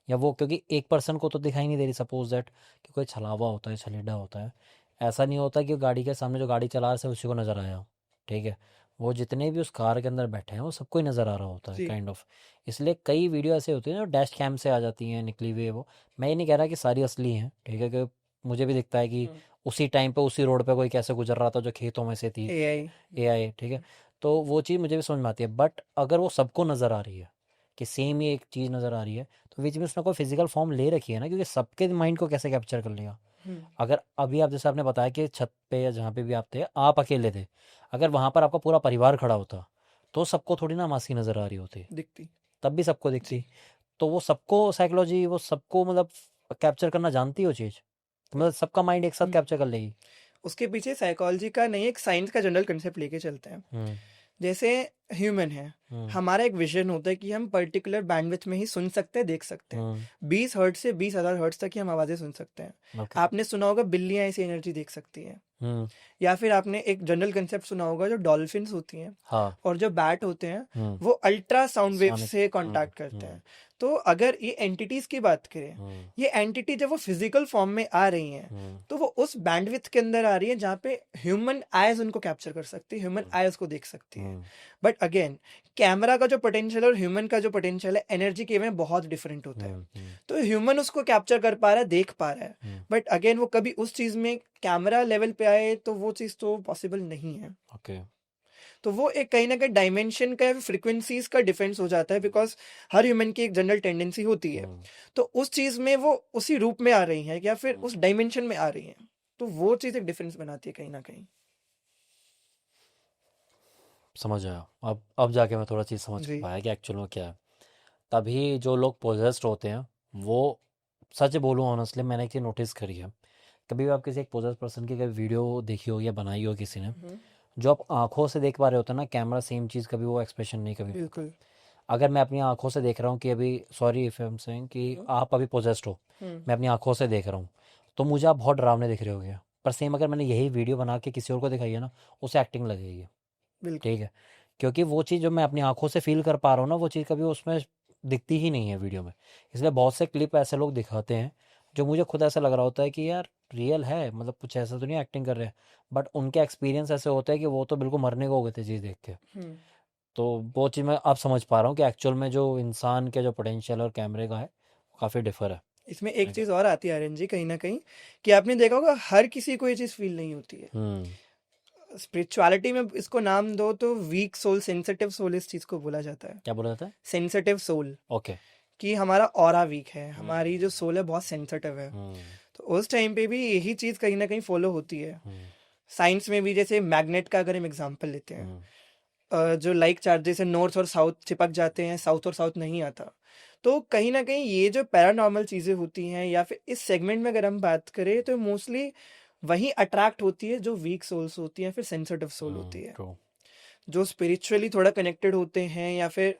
या वो क्योंकि एक पर्सन को तो दिखाई नहीं दे रही, सपोज दैट कि कोई छलावा होता है, छलीडा होता है, ऐसा नहीं होता कि गाड़ी के सामने जो गाड़ी चला रहा है उसी को नज़र आया, ठीक है, वो जितने भी उस कार के अंदर बैठे हैं वो सबको ही नज़र आ रहा होता है, जी। Kind of. इसलिए कई वीडियो ऐसे होते हैं जो डैश कैम से आ जाती हैं निकली हुई है वो। मैं ये नहीं कह रहा कि सारी असली हैं, ठीक है, कि मुझे भी दिखता है कि उसी टाइम पे उसी रोड पे कोई कैसे गुजर रहा था जो खेतों में से थी, एआई। एआई, ठीक है, तो वो चीज़ मुझे भी समझ में आती है। बट अगर वो सबको नज़र आ रही है कि सेम ही एक चीज़ नज़र आ रही है, तो बीच में उसने कोई फिजिकल फॉर्म ले रखी है ना, क्योंकि सबके माइंड को कैसे कैप्चर कर लेगा। अगर अभी आप जैसे आपने बताया कि छत पे या जहाँ पे भी आप थे आप अकेले थे, अगर वहाँ पर आपका पूरा परिवार खड़ा होता तो सबको थोड़ी ना मासी नज़र आ रही होती, दिखती। तब भी सबको जी। दिखती। तो वो सबको साइकोलॉजी, वो सबको मतलब कैप्चर करना जानती है वो चीज़, तो मतलब सबका माइंड एक साथ कैप्चर कर लेगी। उसके पीछे साइकोलॉजी का नहीं, एक साइंस का जनरल कंसेप्ट लेके चलते हैं। हम्म जैसे ह्यूमन है, हम्म हमारा एक विजन होता है कि हम पर्टिकुलर बैंडविड्थ में ही सुन सकते हैं, देख सकते हैं। हम्म 20 हर्ट्ज से 20,000 हर्ट्ज तक की हम आवाज़ें सुन सकते हैं। ओके आपने सुना होगा बिल्लियाँ ऐसी एनर्जी देख सकती हैं। हम्म या फिर आपने एक जनरल कंसेप्ट सुना होगा, जो डॉल्फिन्स होती हैं हाँ और जो बैट होते हैं, हम्म वो अल्ट्रा साउंड वेव सोनिक से कांटेक्ट करते हैं। तो अगर ये एंटिटीज की बात करें, ये एंटिटी जब वो फिजिकल फॉर्म में आ रही हैं, तो वो उस बैंडविड्थ के अंदर आ रही है जहाँ पे ह्यूमन आइज उनको कैप्चर कर सकती है, ह्यूमन आइज को देख सकती है। बट अगेन, कैमरा का जो पोटेंशियल और ह्यूमन का जो पोटेंशियल है एनर्जी के में बहुत डिफरेंट होता है। तो ह्यूमन उसको कैप्चर कर पा रहा है, देख पा रहा है, बट अगेन वो कभी उस चीज में कैमरा लेवल पे आए तो वो चीज तो पॉसिबल नहीं है। ओके तो वो एक कहीं ना कहीं डायमेंशन का, फ्रीक्वेंसीज का डिफरेंस हो जाता है, बिकॉज हर ह्यूमन की एक जनरल टेंडेंसी होती है। तो उस चीज में वो उसी रूप में आ रही है या फिर उस डायमेंशन में आ रही है, तो वो चीज एक डिफरेंस बनाती है कहीं ना कहीं। समझ आया। अब जाके मैं थोड़ा चीज़ समझ जी। पाया कि एक्चुअल में क्या है। तभी जो लोग पोजेस्ड होते हैं वो, सच बोलूँ ऑनेस्टली, मैंने एक चीज़ नोटिस करी है। कभी भी आप किसी एक पोजेस्ड पर्सन की कभी वीडियो देखी हो या बनाई हो किसी ने, जो आप आंखों से देख पा रहे होते हैं ना, कैमरा सेम चीज़, कभी वो एक्सप्रेशन नहीं कभी होता। बिल्कुल। अगर मैं अपनी आंखों से देख रहा हूँ कि अभी, sorry if I am saying कि आप अभी पोजेस्ड हो, मैं अपनी आंखों से देख रहा हूँ, तो मुझे आप बहुत डरावने दिख रहे होगे। पर सेम अगर मैंने यही वीडियो बना के किसी और को दिखाई है ना, उसे एक्टिंग लगेगी, बिल्कुल। ठीक है, क्योंकि वो चीज़ जो मैं अपनी आंखों से फील कर पा रहा हूँ ना, वो चीज़ कभी उसमें दिखती ही नहीं है वीडियो में। इसलिए बहुत से क्लिप ऐसे लोग दिखाते हैं जो मुझे खुद ऐसा लग रहा होता है कि यार रियल है, मतलब कुछ ऐसा तो नहीं एक्टिंग कर रहे हैं, बट उनके एक्सपीरियंस ऐसे होते हैं कि वो तो बिल्कुल मरने को हो गए थे चीज़ देख के। तो वो चीज़ मैं अब समझ पा रहा हूँ कि एक्चुअल में जो इंसान के जो पोटेंशियल और कैमरे का है काफ़ी डिफर है। इसमें एक ठीक है। चीज और आती है आर्यन जी, कहीं ना कहीं, कि आपने देखा होगा हर किसी को ये चीज फील नहीं होती है। स्पिरिचुअलिटी में इसको नाम दो तो वीक सोल, सेंसिटिव सोल, इस चीज को बोला जाता है। क्या बोला जाता है? Sensitive soul, okay. कि हमारा ऑरा वीक है, हमारी जो सोल है बहुत सेंसिटिव है। तो उस टाइम पे भी यही चीज कहीं ना कहीं फॉलो होती है। साइंस में भी जैसे मैग्नेट का अगर हम एग्जांपल लेते हैं, जो लाइक चार्जेस है नॉर्थ और साउथ चिपक जाते हैं, साउथ और साउथ नहीं आता। तो कहीं ना कहीं ये जो पैरानॉर्मल चीजें होती हैं, या फिर इस सेगमेंट में अगर हम बात करें, तो मोस्टली वही अट्रैक्ट होती है जो वीक सोल्स होती हैं, फिर सेंसिटिव सोल होती है, ट्रू। जो स्पिरिचुअली थोड़ा कनेक्टेड होते हैं, या फिर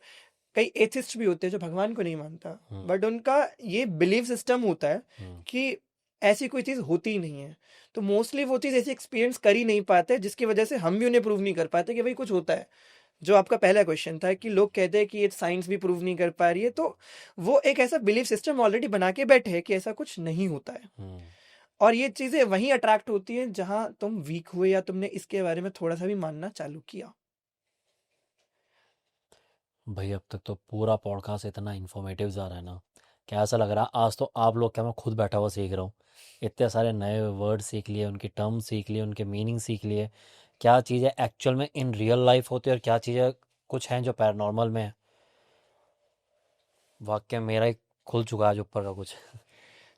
कई एथिस्ट भी होते हैं जो भगवान को नहीं मानता, बट उनका ये बिलीव सिस्टम होता है कि ऐसी कोई चीज होती ही नहीं है। तो मोस्टली वो चीज ऐसी एक्सपीरियंस कर ही नहीं पाते, जिसकी वजह से हम भी उन्हें प्रूव नहीं कर पाते कि भाई कुछ होता है। जो आपका पहला क्वेश्चन था कि लोग कहते हैं कि ये साइंस भी प्रूव नहीं कर पा रही है, तो वो एक ऐसा बिलीव सिस्टम ऑलरेडी बना के बैठे हैं कि ऐसा कुछ नहीं होता है। और ये चीजें वहीं अट्रैक्ट होती हैं जहां तुम वीक हुए या तुमने इसके बारे में थोड़ा सा भी मानना चालू किया। भाई अब तक तो पूरा पॉडकास्ट इतना इन्फॉर्मेटिव जा रहा है ना, क्या ऐसा लग रहा है आज तो आप लोग क्या मैं खुद बैठा हुआ सीख रहा हूँ। इतने सारे नए वर्ड सीख लिए, उनकी टर्म सीख लिए, उनके मीनिंग सीख लिए, क्या चीज़ें एक्चुअल में इन रियल लाइफ होती है और क्या चीज़ें कुछ हैं जो पैरानॉर्मल में है। वाक्य मेरा ही खुल चुका है आज ऊपर का कुछ।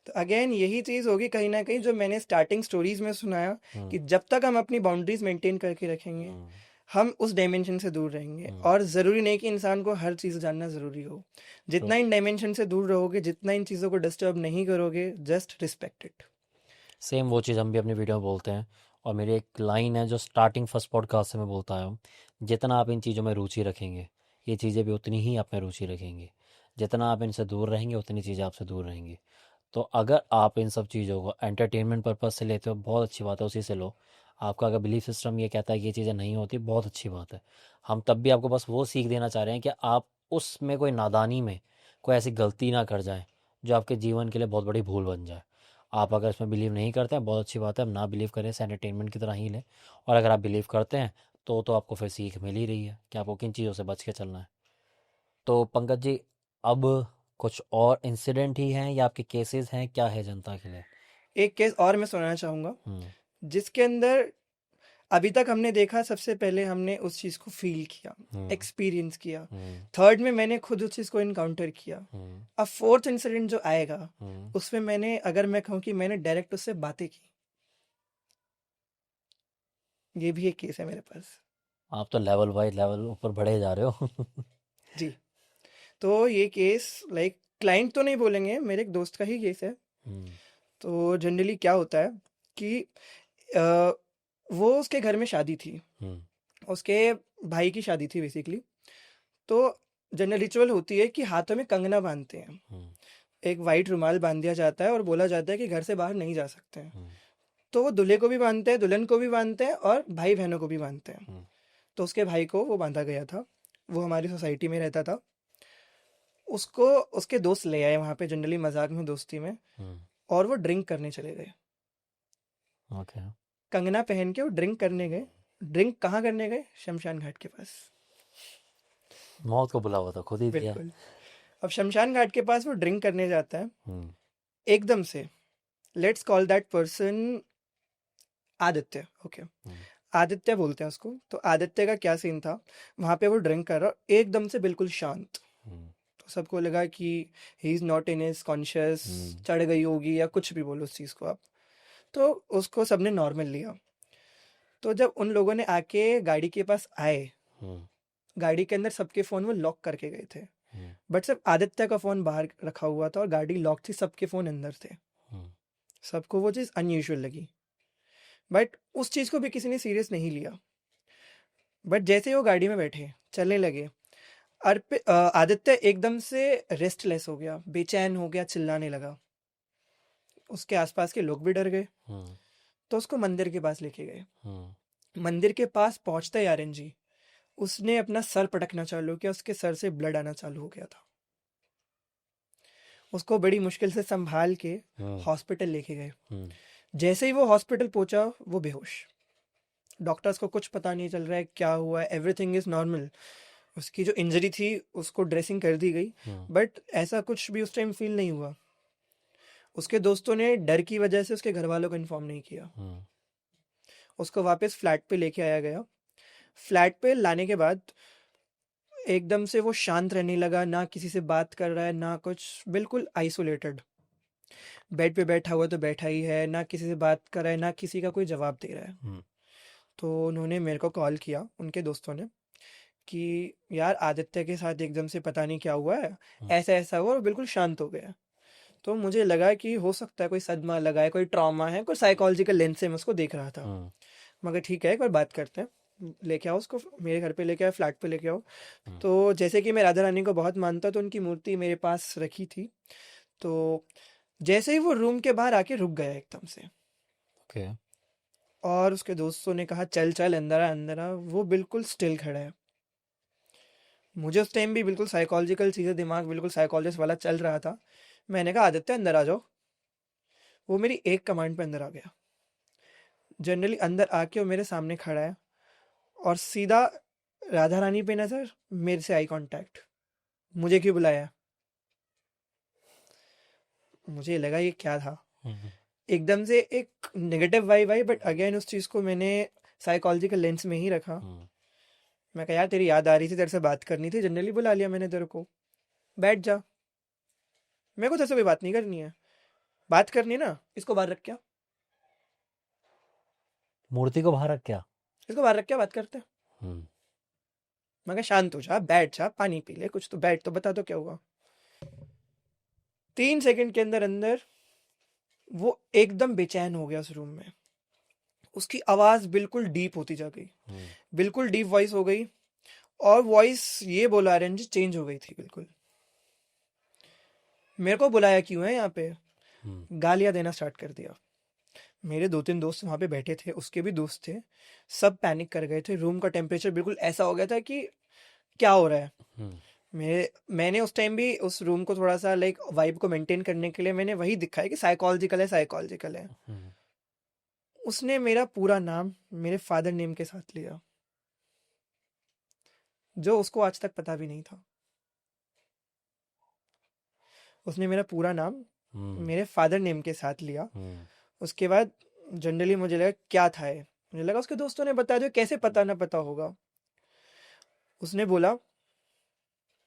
तो अगेन यही चीज़ होगी कहीं ना कहीं जो मैंने स्टार्टिंग स्टोरीज में सुनाया कि जब तक हम अपनी बाउंड्रीज मेंटेन करके रखेंगे हम उस डायमेंशन से दूर रहेंगे। और ज़रूरी नहीं कि इंसान को हर चीज़ जानना ज़रूरी हो। जितना इन डायमेंशन से दूर रहोगे, जितना इन चीज़ों को डिस्टर्ब नहीं करोगे, जस्ट रिस्पेक्ट इट। सेम वो चीज़ हम भी अपनी वीडियो में बोलते हैं। और मेरी एक लाइन है जो स्टार्टिंग फर्स्ट पॉडकास्ट से मैं बोलता आया हूँ, जितना आप इन चीज़ों में रुचि रखेंगे ये चीज़ें भी उतनी ही आप में रुचि रखेंगी। जितना आप इनसे दूर रहेंगे उतनी चीज़ें आपसे दूर रहेंगी। तो अगर आप इन सब चीज़ों को एंटरटेनमेंट पर्पज़ से लेते हो बहुत अच्छी बात है, उसी से लो। आपका अगर बिलीफ सिस्टम ये कहता है कि ये चीज़ें नहीं होती, बहुत अच्छी बात है। हम तब भी आपको बस वो सीख देना चाह रहे हैं कि आप उसमें कोई नादानी में कोई ऐसी गलती ना कर जाएं जो आपके जीवन के लिए बहुत बड़ी भूल बन जाए। आप अगर इसमें बिलीव नहीं करते हैं बहुत अच्छी बात है, हम ना बिलीव करें, इसे एंटरटेनमेंट की तरह ही लें। और अगर आप बिलीव करते हैं तो आपको फिर सीख मिल ही रही है कि आपको किन चीज़ों से बच के चलना है। तो पंकज जी, अब कुछ और इंसिडेंट ही हैं या आपके केसेस हैं, क्या है जनता के लिए? एक केस और मैं सुनाना चाहूँगा हम्म जिसके अंदर अभी तक हमने देखा, सबसे पहले हमने उस चीज़ को फील किया, हम्म एक्सपीरियंस किया। हम्म थर्ड में मैंने खुद उस चीज़ को इनकाउंटर किया। हम्म अब फोर्थ इंसिडेंट जो आएगा हम्म उसमें मैंने, अगर मैं कहूँ कि मैंने डायरेक्ट उससे बातें की, ये भी एक केस है मेरे पास। आप तो लेवल बाय लेवल ऊपर बढ़े जा रहे हो। जी। तो ये केस लाइक क्लाइंट तो नहीं बोलेंगे, मेरे एक दोस्त का ही केस है। हम्म तो जनरली क्या होता है कि अ, वो उसके घर में शादी थी, हम्म उसके भाई की शादी थी बेसिकली। तो जनरल रिचुअल होती है कि हाथों में कंगना बांधते हैं, हम्म एक वाइट रुमाल बांध दिया जाता है और बोला जाता है कि घर से बाहर नहीं जा सकते हैं। हम्म तो वो दूल्हे को भी बांधते हैं, दुल्हन को भी बांधते हैं और भाई बहनों को भी बांधते हैं। हम्म तो उसके भाई को वो बांधा गया था, वो हमारी सोसाइटी में रहता था। उसको उसके दोस्त ले आए वहाँ पे, जनरली मजाक में, दोस्ती में, हम्म और वो ड्रिंक करने चले गए। ओके। कंगना पहन के वो ड्रिंक करने गए। ड्रिंक कहाँ करने गए? शमशान घाट के पास। मौत को बुलावा था खुद ही दिया। बिल्कुल। अब शमशान घाट के पास वो ड्रिंक करने जाता है, हम्म एकदम से, let's call that person Aditya, okay, हम्म आदित्य बोलते हैं उसको। तो आदित्य का क्या सीन था, वहां पे वो ड्रिंक कर रहा, एकदम से बिल्कुल शांत। हम्म तो सबको लगा कि he is not in his conscious, हम्म चढ़ गई होगी या कुछ भी बोलो उस चीज को आप। तो उसको सबने नॉर्मल लिया। तो जब उन लोगों ने आके गाड़ी के पास आए, हम्म गाड़ी के अंदर सबके फोन वो लॉक करके गए थे, हम्म बट सिर्फ आदित्य का फोन बाहर रखा हुआ था और गाड़ी लॉक थी, सबके फोन अंदर थे। हम्म सबको वो चीज़ अनयूजुअल लगी, बट उस चीज़ को भी किसी ने सीरियस नहीं लिया। बट जैसे ही वो गाड़ी में बैठे, चलने लगे, आदित्य एकदम से रेस्टलेस हो गया, बेचैन हो गया, चिल्लाने लगा। उसके आसपास के लोग भी डर गए। हम्म तो उसको मंदिर के पास लेके गए। हम्म मंदिर के पास पहुंचते ही आर्यन जी, उसने अपना सर पटकना चालू किया, उसके सर से ब्लड आना चालू हो गया था। उसको बड़ी मुश्किल से संभाल के हम्म हॉस्पिटल लेके गए। हम्म जैसे ही वो हॉस्पिटल पहुंचा, वो बेहोश। डॉक्टर्स को कुछ पता नहीं चल रहा है क्या हुआ है, एवरीथिंग इज नॉर्मल। उसकी जो इंजरी थी उसको ड्रेसिंग कर दी गई, हम्म बट ऐसा कुछ भी उस टाइम फील नहीं हुआ। उसके दोस्तों ने डर की वजह से उसके घर वालों को इन्फॉर्म नहीं किया। हम्म उसको वापस फ्लैट पे लेके आया गया। फ्लैट पे लाने के बाद एकदम से वो शांत रहने लगा, ना किसी से बात कर रहा है ना कुछ, बिल्कुल आइसोलेटेड। बेड पे बैठा हुआ तो बैठा ही है, ना किसी से बात कर रहा है ना किसी का कोई जवाब दे रहा है। हम्म तो उन्होंने मेरे को कॉल किया, उनके दोस्तों ने, कि यार आदित्य के साथ एकदम से पता नहीं क्या हुआ है, हम्म ऐसा ऐसा हुआ और बिल्कुल शांत हो गया। तो मुझे लगा कि हो सकता है कोई सदमा लगा है, कोई ट्रॉमा है, कोई साइकोलॉजिकल लेंस से मैं उसको देख रहा था। हम्म मगर ठीक है, एक बार बात करते हैं, लेके आओ उसको मेरे घर पे, लेके आओ फ्लैट पे लेके आओ। हम्म तो जैसे कि मैं राधा रानी को बहुत मानता, तो उनकी मूर्ति मेरे पास रखी थी। तो जैसे ही वो रूम के बाहर आके रुक गया एकदम से, ओके। और उसके दोस्तों ने कहा चल चल अंदर आ अंदर आ, वो बिल्कुल स्टिल खड़ा है। मुझे उस टाइम भी बिल्कुल साइकोलॉजिकल चीज़ें, दिमाग बिल्कुल साइकोलॉजिस्ट वाला चल रहा था। मैंने कहा आदित्य अंदर आ जाओ। वो मेरी एक कमांड पे अंदर आ गया। जनरली अंदर आके वो मेरे सामने खड़ा है और सीधा राधा रानी पे नजर, मेरे से आई कांटेक्ट, मुझे क्यों बुलाया? मुझे लगा ये क्या था, हम्म, एकदम से एक negative vibe I, but again उस चीज को मैंने साइकोलॉजिकल लेंस में ही रखा। हम्म, मैं कहा यार तेरी याद आ रही थी, तेरे से बात करनी थी, जनरली बुला लिया मैंने तेरे को, बैठ जा, मेरे को तेरे से कोई बात नहीं करनी है, बात करनी है ना, इसको बाहर रख क्या, मूर्ति को बाहर रख क्या? इसको बाहर रख क्या, बात करते हैं। हम्म, मैं कहा शांत हो जा, बैठ जा, पानी पी ले, कुछ तो बैठ तो बता दो क्या हुआ। 3 सेकंड के अंदर अंदर वो एकदम बेचैन हो गया उस रूम में, उसकी आवाज बिल्कुल डीप होती जा गई, हम्म, बिल्कुल डीप वॉइस हो गई, और वॉइस ये बोला रेंज चेंज हो गई थी बिल्कुल। मेरे को बुलाया क्यों है यहाँ पे, हम्म, गालियां देना स्टार्ट कर दिया। मेरे 2-3 दोस्त वहां पे बैठे थे, उसके भी दोस्त थे, सब पैनिक कर गए थे, रूम का टेम्परेचर बिल्कुल ऐसा हो गया था कि क्या हो रहा है। हम्म, मैंने उस टाइम भी उस रूम को थोड़ा सा लाइक वाइब को मेंटेन करने के लिए मैंने वही दिखाया कि साइकोलॉजिकल है, साइकोलॉजिकल है। हम्म, उसने मेरा पूरा नाम मेरे फादर नेम के साथ लिया, जो उसको आज तक पता भी नहीं था। उसने मेरा पूरा नाम हम्म, मेरे फादर नेम के साथ लिया। हम्म, उसके बाद जनरली मुझे लगा क्या था ये, मुझे लगा उसके दोस्तों ने बता दिया, कैसे पता ना पता होगा। उसने बोला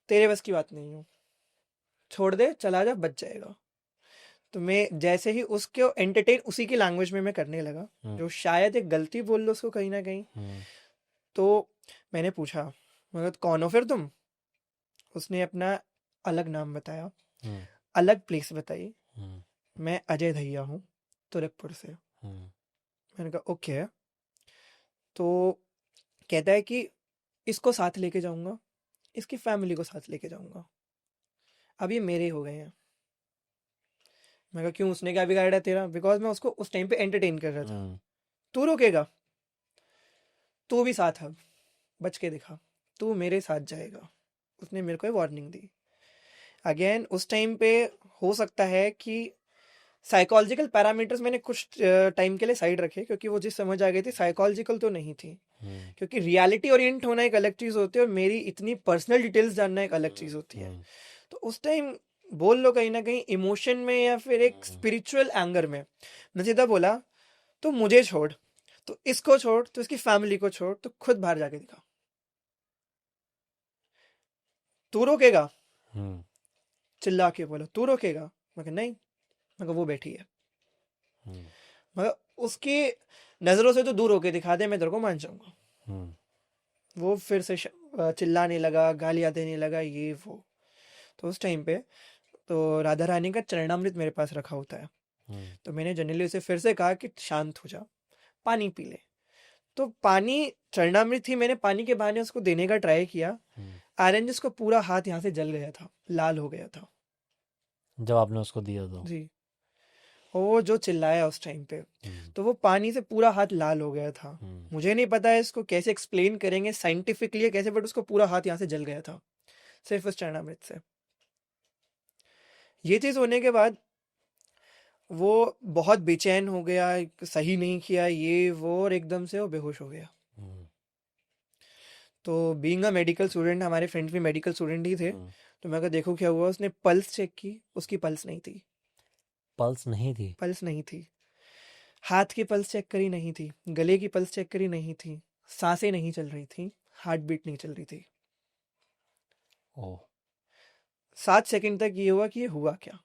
तेरे बस की बात नहीं हो, छोड़ दे, चला जा, बच जाएगा। तो मैं जैसे ही उसको एंटरटेन उसी की लैंग्वेज में मैं करने लगा, हम्म, जो शायद एक गलती बोल लो उसको कहीं ना कहीं। हम्म, तो मैंने पूछा, मगर कौन हो फिर तुम? उसने अपना अलग नाम बताया, हम्म, अलग प्लेस बताई। हम्म, मैं अजय दहिया हूँ, तुरकपुर से। हम्म, मैंने कहा ओके। तो कहता है कि इसको साथ लेके जाऊंगा, इसकी फैमिली को साथ लेके जाऊंगा, अब ये मेरे हो गए हैं। मैं कहा क्यों, उसने क्या बिगाड़ा है तेरा? बिकॉज मैं उसको उस टाइम पे एंटरटेन कर रहा था। हम्म, तू रोकेगा? तू भी साथ अब, बच के दिखा, तू मेरे साथ जाएगा। उसने मेरे को वार्निंग दी। अगेन उस टाइम पे हो सकता है कि साइकोलॉजिकल पैरामीटर्स मैंने कुछ टाइम के लिए साइड रखे, क्योंकि वो जिस समझ आ गई थी साइकोलॉजिकल तो नहीं थी। हम्म, क्योंकि रियलिटी ओरिएंट होना एक अलग चीज़ होती है, और मेरी इतनी पर्सनल डिटेल्स जानना एक अलग चीज़ होती है। हम्म, तो उस टाइम बोल लो कहीं ना कहीं इमोशन में या फिर एक स्पिरिचुअल एंगर में, मैं सीधा बोला तो मुझे छोड़, तो इसको छोड़, तो इसकी फैमिली को छोड़, तो खुद बाहर जाके दिखा। तू रोकेगा? हम्म, चिल्ला के बोला तू रोकेगा? मैं कहा नहीं। मैं कहा वो बैठी है, हम्म, मगर उसकी नजरों से तो दूर होके दिखा दे, मैं तेरे को मान जाऊंगा। हम्म, वो फिर से चिल्लाने लगा, गालियां देने लगा, ये वो। तो उस टाइम पे तो राधा रानी का चरणामृत मेरे पास रखा होता है। हम्म, तो मैंने जनरली उसे फिर से कहा कि शांत हो जा, पानी पी ले। तो पानी, चरणामृत ही मैंने पानी के बहाने उसको देने का ट्राई किया। हम्म। ऑरेंज को पूरा हाथ यहाँ से जल गया था, लाल हो गया था। जब आपने उसको दिया तो? जी। और वो जो चिल्लाया उस टाइम पे, हम्म, तो वो पानी से पूरा हाथ लाल हो गया था। हम्म, मुझे नहीं पता है इसको कैसे एक्सप्लेन करेंगे साइंटिफिकली कैसे, बट उसको पूरा हाथ यहाँ से जल गया था, सिर्फ उस चरणामृत से। ये चीज होने के बाद वो बहुत बेचैन हो गया, सही नहीं किया ये वो, और एकदम से वो बेहोश हो गया। हम्म, तो बीइंग अ मेडिकल स्टूडेंट, हमारे फ्रेंड्स भी मेडिकल स्टूडेंट ही थे, हम्म। तो मैं कहा देखो क्या हुआ। उसने पल्स चेक की, उसकी पल्स नहीं थी, पल्स नहीं थी? पल्स नहीं थी। हाथ की पल्स चेक करी, नहीं थी। गले की पल्स चेक करी, नहीं थी। सांसें नहीं चल रही थी, हार्ट बीट नहीं चल रही थी। ओह। 7 सेकंड तक ये हुआ कि ये हुआ क्या।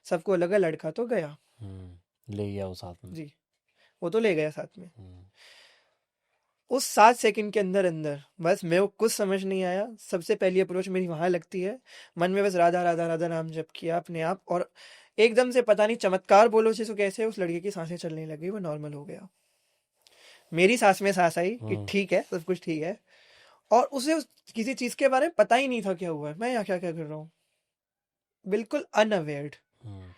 सबको लगा लड़का तो गया। ले गया वो साथ में? जी, वो तो ले गया साथ में। हम्म, उस 7 सेकंड के अंदर अंदर बस मेरे को कुछ समझ नहीं आया। सबसे पहली अप्रोच मेरी वहां लगती है, मन में बस राधा राधा राधा नाम जप किया अपने आप, और एकदम से पता नहीं चमत्कार बोलो जिसको कैसे, उस लड़के की सांसें चलने लगी, वो नॉर्मल हो गया। मेरी सांस में सांस आई कि हम्म, ठीक है, सब कुछ ठीक है। और उसे किसी चीज के बारे में पता ही नहीं था क्या हुआ है, मैं यहाँ क्या क्या कर रहा हूँ, बिल्कुल अनअवेयर्ड। हम्म,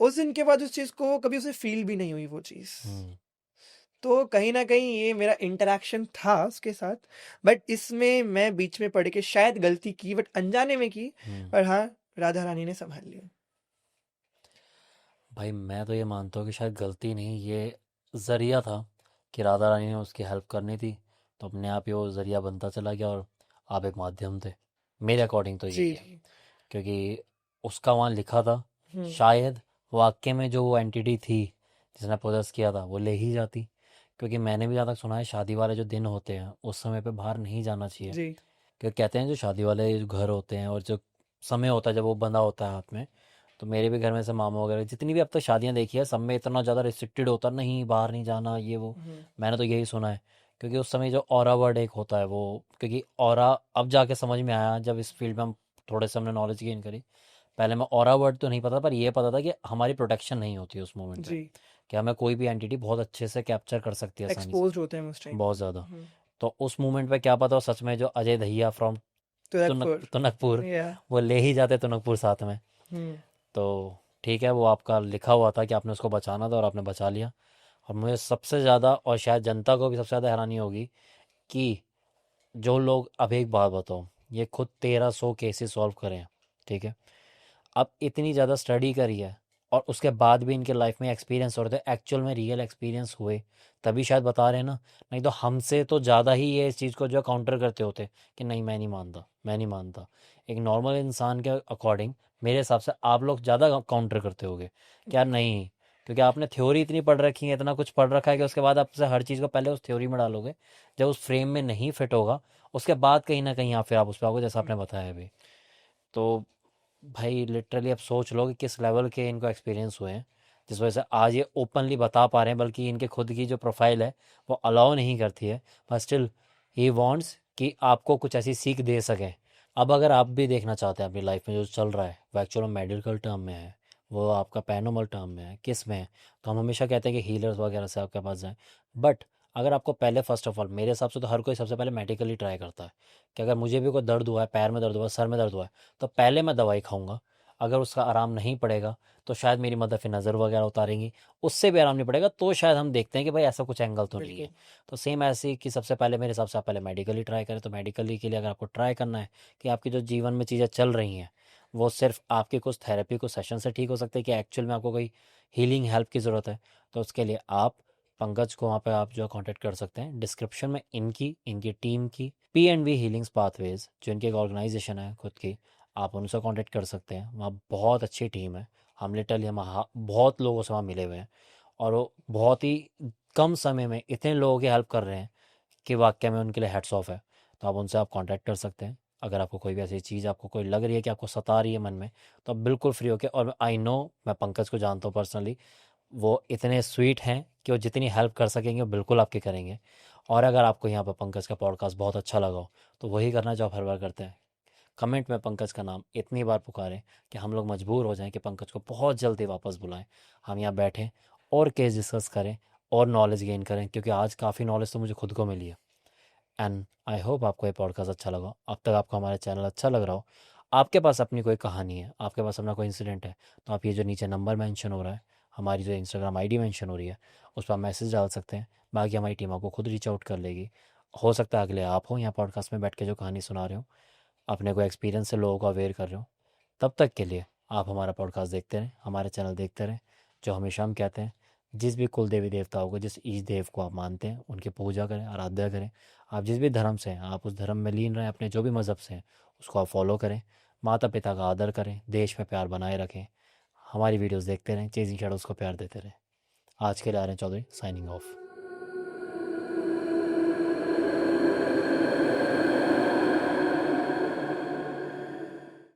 उस दिन के बाद उस चीज को कभी उसे फील भी नहीं हुई वो चीज। हम्म, तो कहीं ना कहीं ये मेरा इंटरेक्शन था उसके साथ, बट इसमें मैं बीच में पड़ के शायद गलती की, बट अनजाने में की। हम्म। पर हाँ, राधा रानी ने संभाल लिया। भाई मैं तो ये मानता हूँ कि शायद गलती नहीं, ये जरिया था कि राधा रानी ने उसकी हेल्प करनी थी, तो अपने आप ही वो ज़रिया बनता चला गया और आप एक माध्यम थे, मेरे अकॉर्डिंग तो यही जी है। जी। क्योंकि उसका वहाँ लिखा था, हम्म। शायद वाक्य में जो वो एंटिटी थी जिसने पोजेस किया था वो ले ही जाती। क्योंकि मैंने भी जहाँ तक सुना है शादी वाले जो दिन होते हैं उस समय पे बाहर नहीं जाना चाहिए। जी क्योंकि कहते हैं जो शादी वाले जो घर होते हैं और जो समय होता है जब वो बंधा होता है हाथ में, तो मेरे भी घर में से मामा वगैरह जितनी भी अब तक शादियां देखी है सब में इतना ज़्यादा रिस्ट्रिक्टेड होता है, नहीं बाहर नहीं जाना ये वो। मैंने तो यही सुना है। क्योंकि उस समय जो ऑरा वर्ड एक होता है वो, क्योंकि ऑरा अब जाके समझ में आया जब इस फील्ड में हम थोड़े से हमने नॉलेज गेन करी। पहले मैं ऑरा वर्ड तो नहीं पता पर ये पता था कि हमारी प्रोटेक्शन नहीं होती उस मोमेंट पे, जी। कि हमें कोई भी एंटिटी बहुत अच्छे से कैप्चर कर सकती है आसानी से, एक्सपोज होते हैं उस टाइम। बहुत ज़्यादा। तो उस मोमेंट पे क्या पता सच में जो अजय दहिया फ्रॉम तुरकपुर। तुनकपुर या। वो ले ही जाते तुनकपुर साथ में। हम्म। तो ठीक है, वो आपका लिखा हुआ था कि आपने उसको बचाना था और आपने बचा लिया। और मुझे सबसे ज़्यादा और शायद जनता को भी सबसे ज़्यादा हैरानी होगी कि जो लोग, अब एक बात बताओ, ये खुद 1300 केसेस सॉल्व करे हैं, ठीक है। अब इतनी ज़्यादा स्टडी करी है और उसके बाद भी इनके लाइफ में एक्सपीरियंस हो रहे थे, एक्चुअल में रियल एक्सपीरियंस हुए, तभी शायद बता रहे हैं ना। नहीं तो हमसे तो ज़्यादा ही ये इस चीज़ को जो काउंटर करते होते कि नहीं मैं नहीं मानता, मैं नहीं मानता। एक नॉर्मल इंसान के अकॉर्डिंग मेरे हिसाब से आप लोग ज़्यादा काउंटर करते होगे क्या नहीं। क्योंकि आपने थ्योरी इतनी पढ़ रखी है, इतना कुछ पढ़ रखा है कि उसके बाद आपसे हर चीज़ को पहले उस थ्योरी में डालोगे, जब उस फ्रेम में नहीं फिट होगा उसके बाद कहीं ना कहीं आप फिर आप उस पर आओगे, जैसा आपने बताया अभी। तो भाई लिटरली अब सोच लो कि किस लेवल के इनको एक्सपीरियंस हुए हैं, जिस वजह से आज ये ओपनली बता पा रहे हैं, बल्कि इनके खुद की जो प्रोफाइल है वो अलाउ नहीं करती है, बट स्टिल ही वांट्स कि आपको कुछ ऐसी सीख दे सकें। अब अगर आप भी देखना चाहते हैं अपनी लाइफ में जो चल रहा है वो एक्चुअल में मेडिकल टर्म में है, वो आपका पैरानॉर्मल टर्म में है, किस में है, तो हम हमेशा कहते हैं कि हीलर्स वगैरह से आपके पास जाएं। बट अगर आपको पहले, फर्स्ट ऑफ ऑल मेरे हिसाब से तो हर कोई सबसे पहले मेडिकली ट्राई करता है कि अगर मुझे भी कोई दर्द हुआ है, पैर में दर्द हुआ है, सर में दर्द हुआ है, तो पहले मैं दवाई खाऊंगा। अगर उसका आराम नहीं पड़ेगा तो शायद मेरी मदर फिर नज़र वगैरह उतारेंगी, उससे भी आराम नहीं पड़ेगा तो शायद हम देखते हैं कि भाई ऐसा कुछ एंगल तो नहीं है। बिल्कुल। तो सेम ऐसे ही कि सबसे पहले मेरे हिसाब से आप पहले मेडिकली ट्राई करें। तो मेडिकली के लिए अगर आपको ट्राई करना है कि आपकी जो जीवन में चीज़ें चल रही हैं वो सिर्फ आपके कुछ थेरेपी कुछ सेशन से ठीक हो सकते हैं, कि एक्चुअल में आपको कोई हीलिंग हेल्प की ज़रूरत है, तो उसके लिए आप पंकज को वहाँ पे आप जो कांटेक्ट कर सकते हैं। डिस्क्रिप्शन में इनकी इनकी टीम की P&V हीलिंग्स पाथवेज जो इनकी एक ऑर्गेनाइजेशन है खुद की, आप उनसे कांटेक्ट कर सकते हैं। वहाँ बहुत अच्छी टीम है, हम लिटरली हम बहुत लोगों से वहाँ मिले हुए हैं और वो बहुत ही कम समय में इतने लोगों की हेल्प कर रहे हैं कि वाकई में उनके लिए हैट्स ऑफ है। तो आप उनसे आप कांटेक्ट कर सकते हैं। अगर आपको कोई भी ऐसी चीज़ आपको कोई लग रही है कि आपको सता रही है मन में, तो आप बिल्कुल फ्री होके, और आई नो मैं पंकज को जानता हूँ पर्सनली, वो इतने स्वीट हैं कि वो जितनी हेल्प कर सकेंगे वो बिल्कुल आपकी करेंगे। और अगर आपको यहाँ पर पंकज का पॉडकास्ट बहुत अच्छा लगा हो तो वही करना जो आप हर बार करते हैं, कमेंट में पंकज का नाम इतनी बार पुकारें कि हम लोग मजबूर हो जाएं कि पंकज को बहुत जल्दी वापस बुलाएं, हम यहाँ बैठें और केस डिस्कस करें और नॉलेज गेन करें। क्योंकि आज काफ़ी नॉलेज तो मुझे खुद को मिली है। एंड आई होप आपको ये पॉडकास्ट अच्छा लगा, अब तक आपको हमारा चैनल अच्छा लग रहा हो, आपके पास अपनी कोई कहानी है, आपके पास अपना कोई इंसिडेंट है, तो आप ये जो नीचे नंबर मेंशन हो रहा है, हमारी जो इंस्टाग्राम आईडी मेंशन हो रही है, उस पर आप मैसेज डाल सकते हैं। बाकी हमारी टीम आपको खुद रीच आउट कर लेगी। हो सकता है अगले आप हो यहाँ पॉडकास्ट में बैठ के जो कहानी सुना रहे हो, अपने को एक्सपीरियंस से लोगों को अवेयर कर रहे हो। तब तक के लिए आप हमारा पॉडकास्ट देखते रहें, हमारे चैनल देखते रहें। जो हमेशा हम कहते हैं, जिस भी कुल देवी देवताओं को, जिस ईश देव को आप मानते हैं उनकी पूजा करें, आराध्या करें। आप जिस भी धर्म से हैं आप उस धर्म में लीन रहें, अपने जो भी मज़हब से हैं उसको आप फॉलो करें। माता पिता का आदर करें, देश में प्यार बनाए रखें। हमारी वीडियोस देखते रहें, चेजिंग शैडोज़ को प्यार देते रहें। आज के लिए आर्यन चौधरी साइनिंग ऑफ।